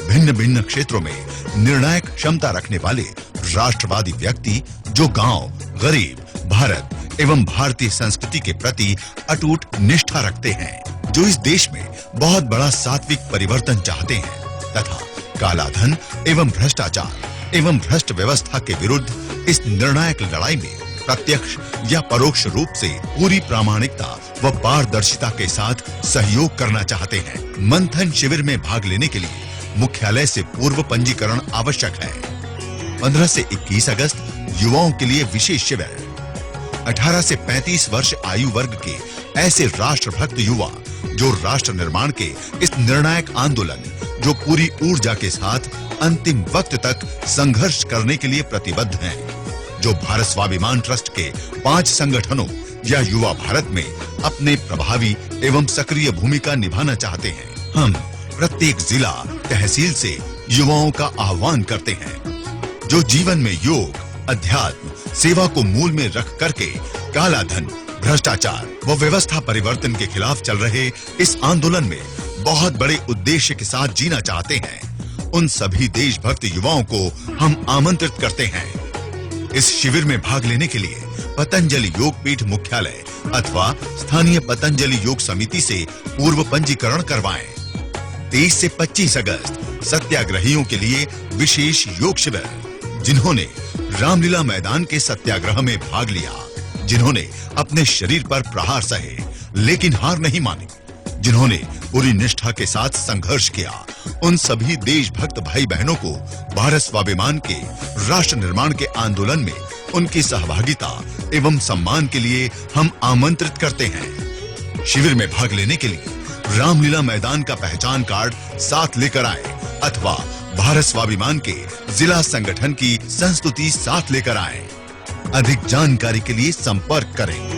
भिन्न भिन्न क्षेत्रों में निर्णायक क्षमता रखने वाले राष्ट्रवादी व्यक्ति जो गांव, गरीब, भारत एवं भारतीय संस्कृति के प्रति अटूट निष्ठा रखते हैं, जो इस देश में बहुत बड़ा सात्विक परिवर्तन चाहते हैं तथा काला धन एवं भ्रष्टाचार एवं भ्रष्ट व्यवस्था के विरुद्ध इस निर्णायक लड़ाई में प्रत्यक्ष या परोक्ष रूप से पूरी प्रामाणिकता व पारदर्शिता के साथ सहयोग करना चाहते हैं। मंथन शिविर में भाग लेने के लिए मुख्यालय से पूर्व पंजीकरण आवश्यक है। 15 से 21 अगस्त युवाओं के लिए विशेष शिविर। 18 से 35 वर्ष आयु वर्ग के ऐसे राष्ट्रभक्त युवा जो राष्ट्र निर्माण के इस निर्णायक आंदोलन, जो पूरी ऊर्जा के साथ अंतिम वक्त तक संघर्ष करने के लिए प्रतिबद्ध हैं, जो भारत स्वाभिमान ट्रस्ट के 5 संगठनों या युवा भारत में अपने प्रभावी एवं सक्रिय भूमिका निभाना चाहते हैं। हम प्रत्येक जिला तहसील से युवाओं का आह्वान करते हैं जो जीवन में योग, अध्यात्म, सेवा को मूल में रख करके काला धन, भ्रष्टाचार व व्यवस्था परिवर्तन के खिलाफ चल रहे इस आंदोलन में बहुत बड़े उद्देश्य के साथ जीना चाहते हैं। उन सभी देशभक्त युवाओं को हम आमंत्रित करते हैं। इस शिविर में भाग लेने के लिए पतंजलि योगपीठ मुख्यालय अथवा स्थानीय पतंजलि योग समिति से पूर्व पंजीकरण करवाएं। 23 से 25 अगस्त सत्याग्रहियों के लिए विशेष योग शिविर। जिन्होंने रामलीला मैदान के सत्याग्रह में भाग लिया, जिन्होंने अपने शरीर पर प्रहार सहे लेकिन हार नहीं मानी, जिन्होंने पूरी निष्ठा के साथ संघर्ष किया, उन सभी देशभक्त भाई बहनों को भारत स्वाभिमान के राष्ट्र निर्माण के आंदोलन में उनकी सहभागिता एवं सम्मान के लिए हम आमंत्रित करते हैं। शिविर में भाग लेने के लिए रामलीला मैदान का पहचान कार्ड साथ लेकर आए अथवा भारत स्वाभिमान के जिला संगठन की संस्तुति साथ लेकर आए। अधिक जानकारी के लिए संपर्क करें।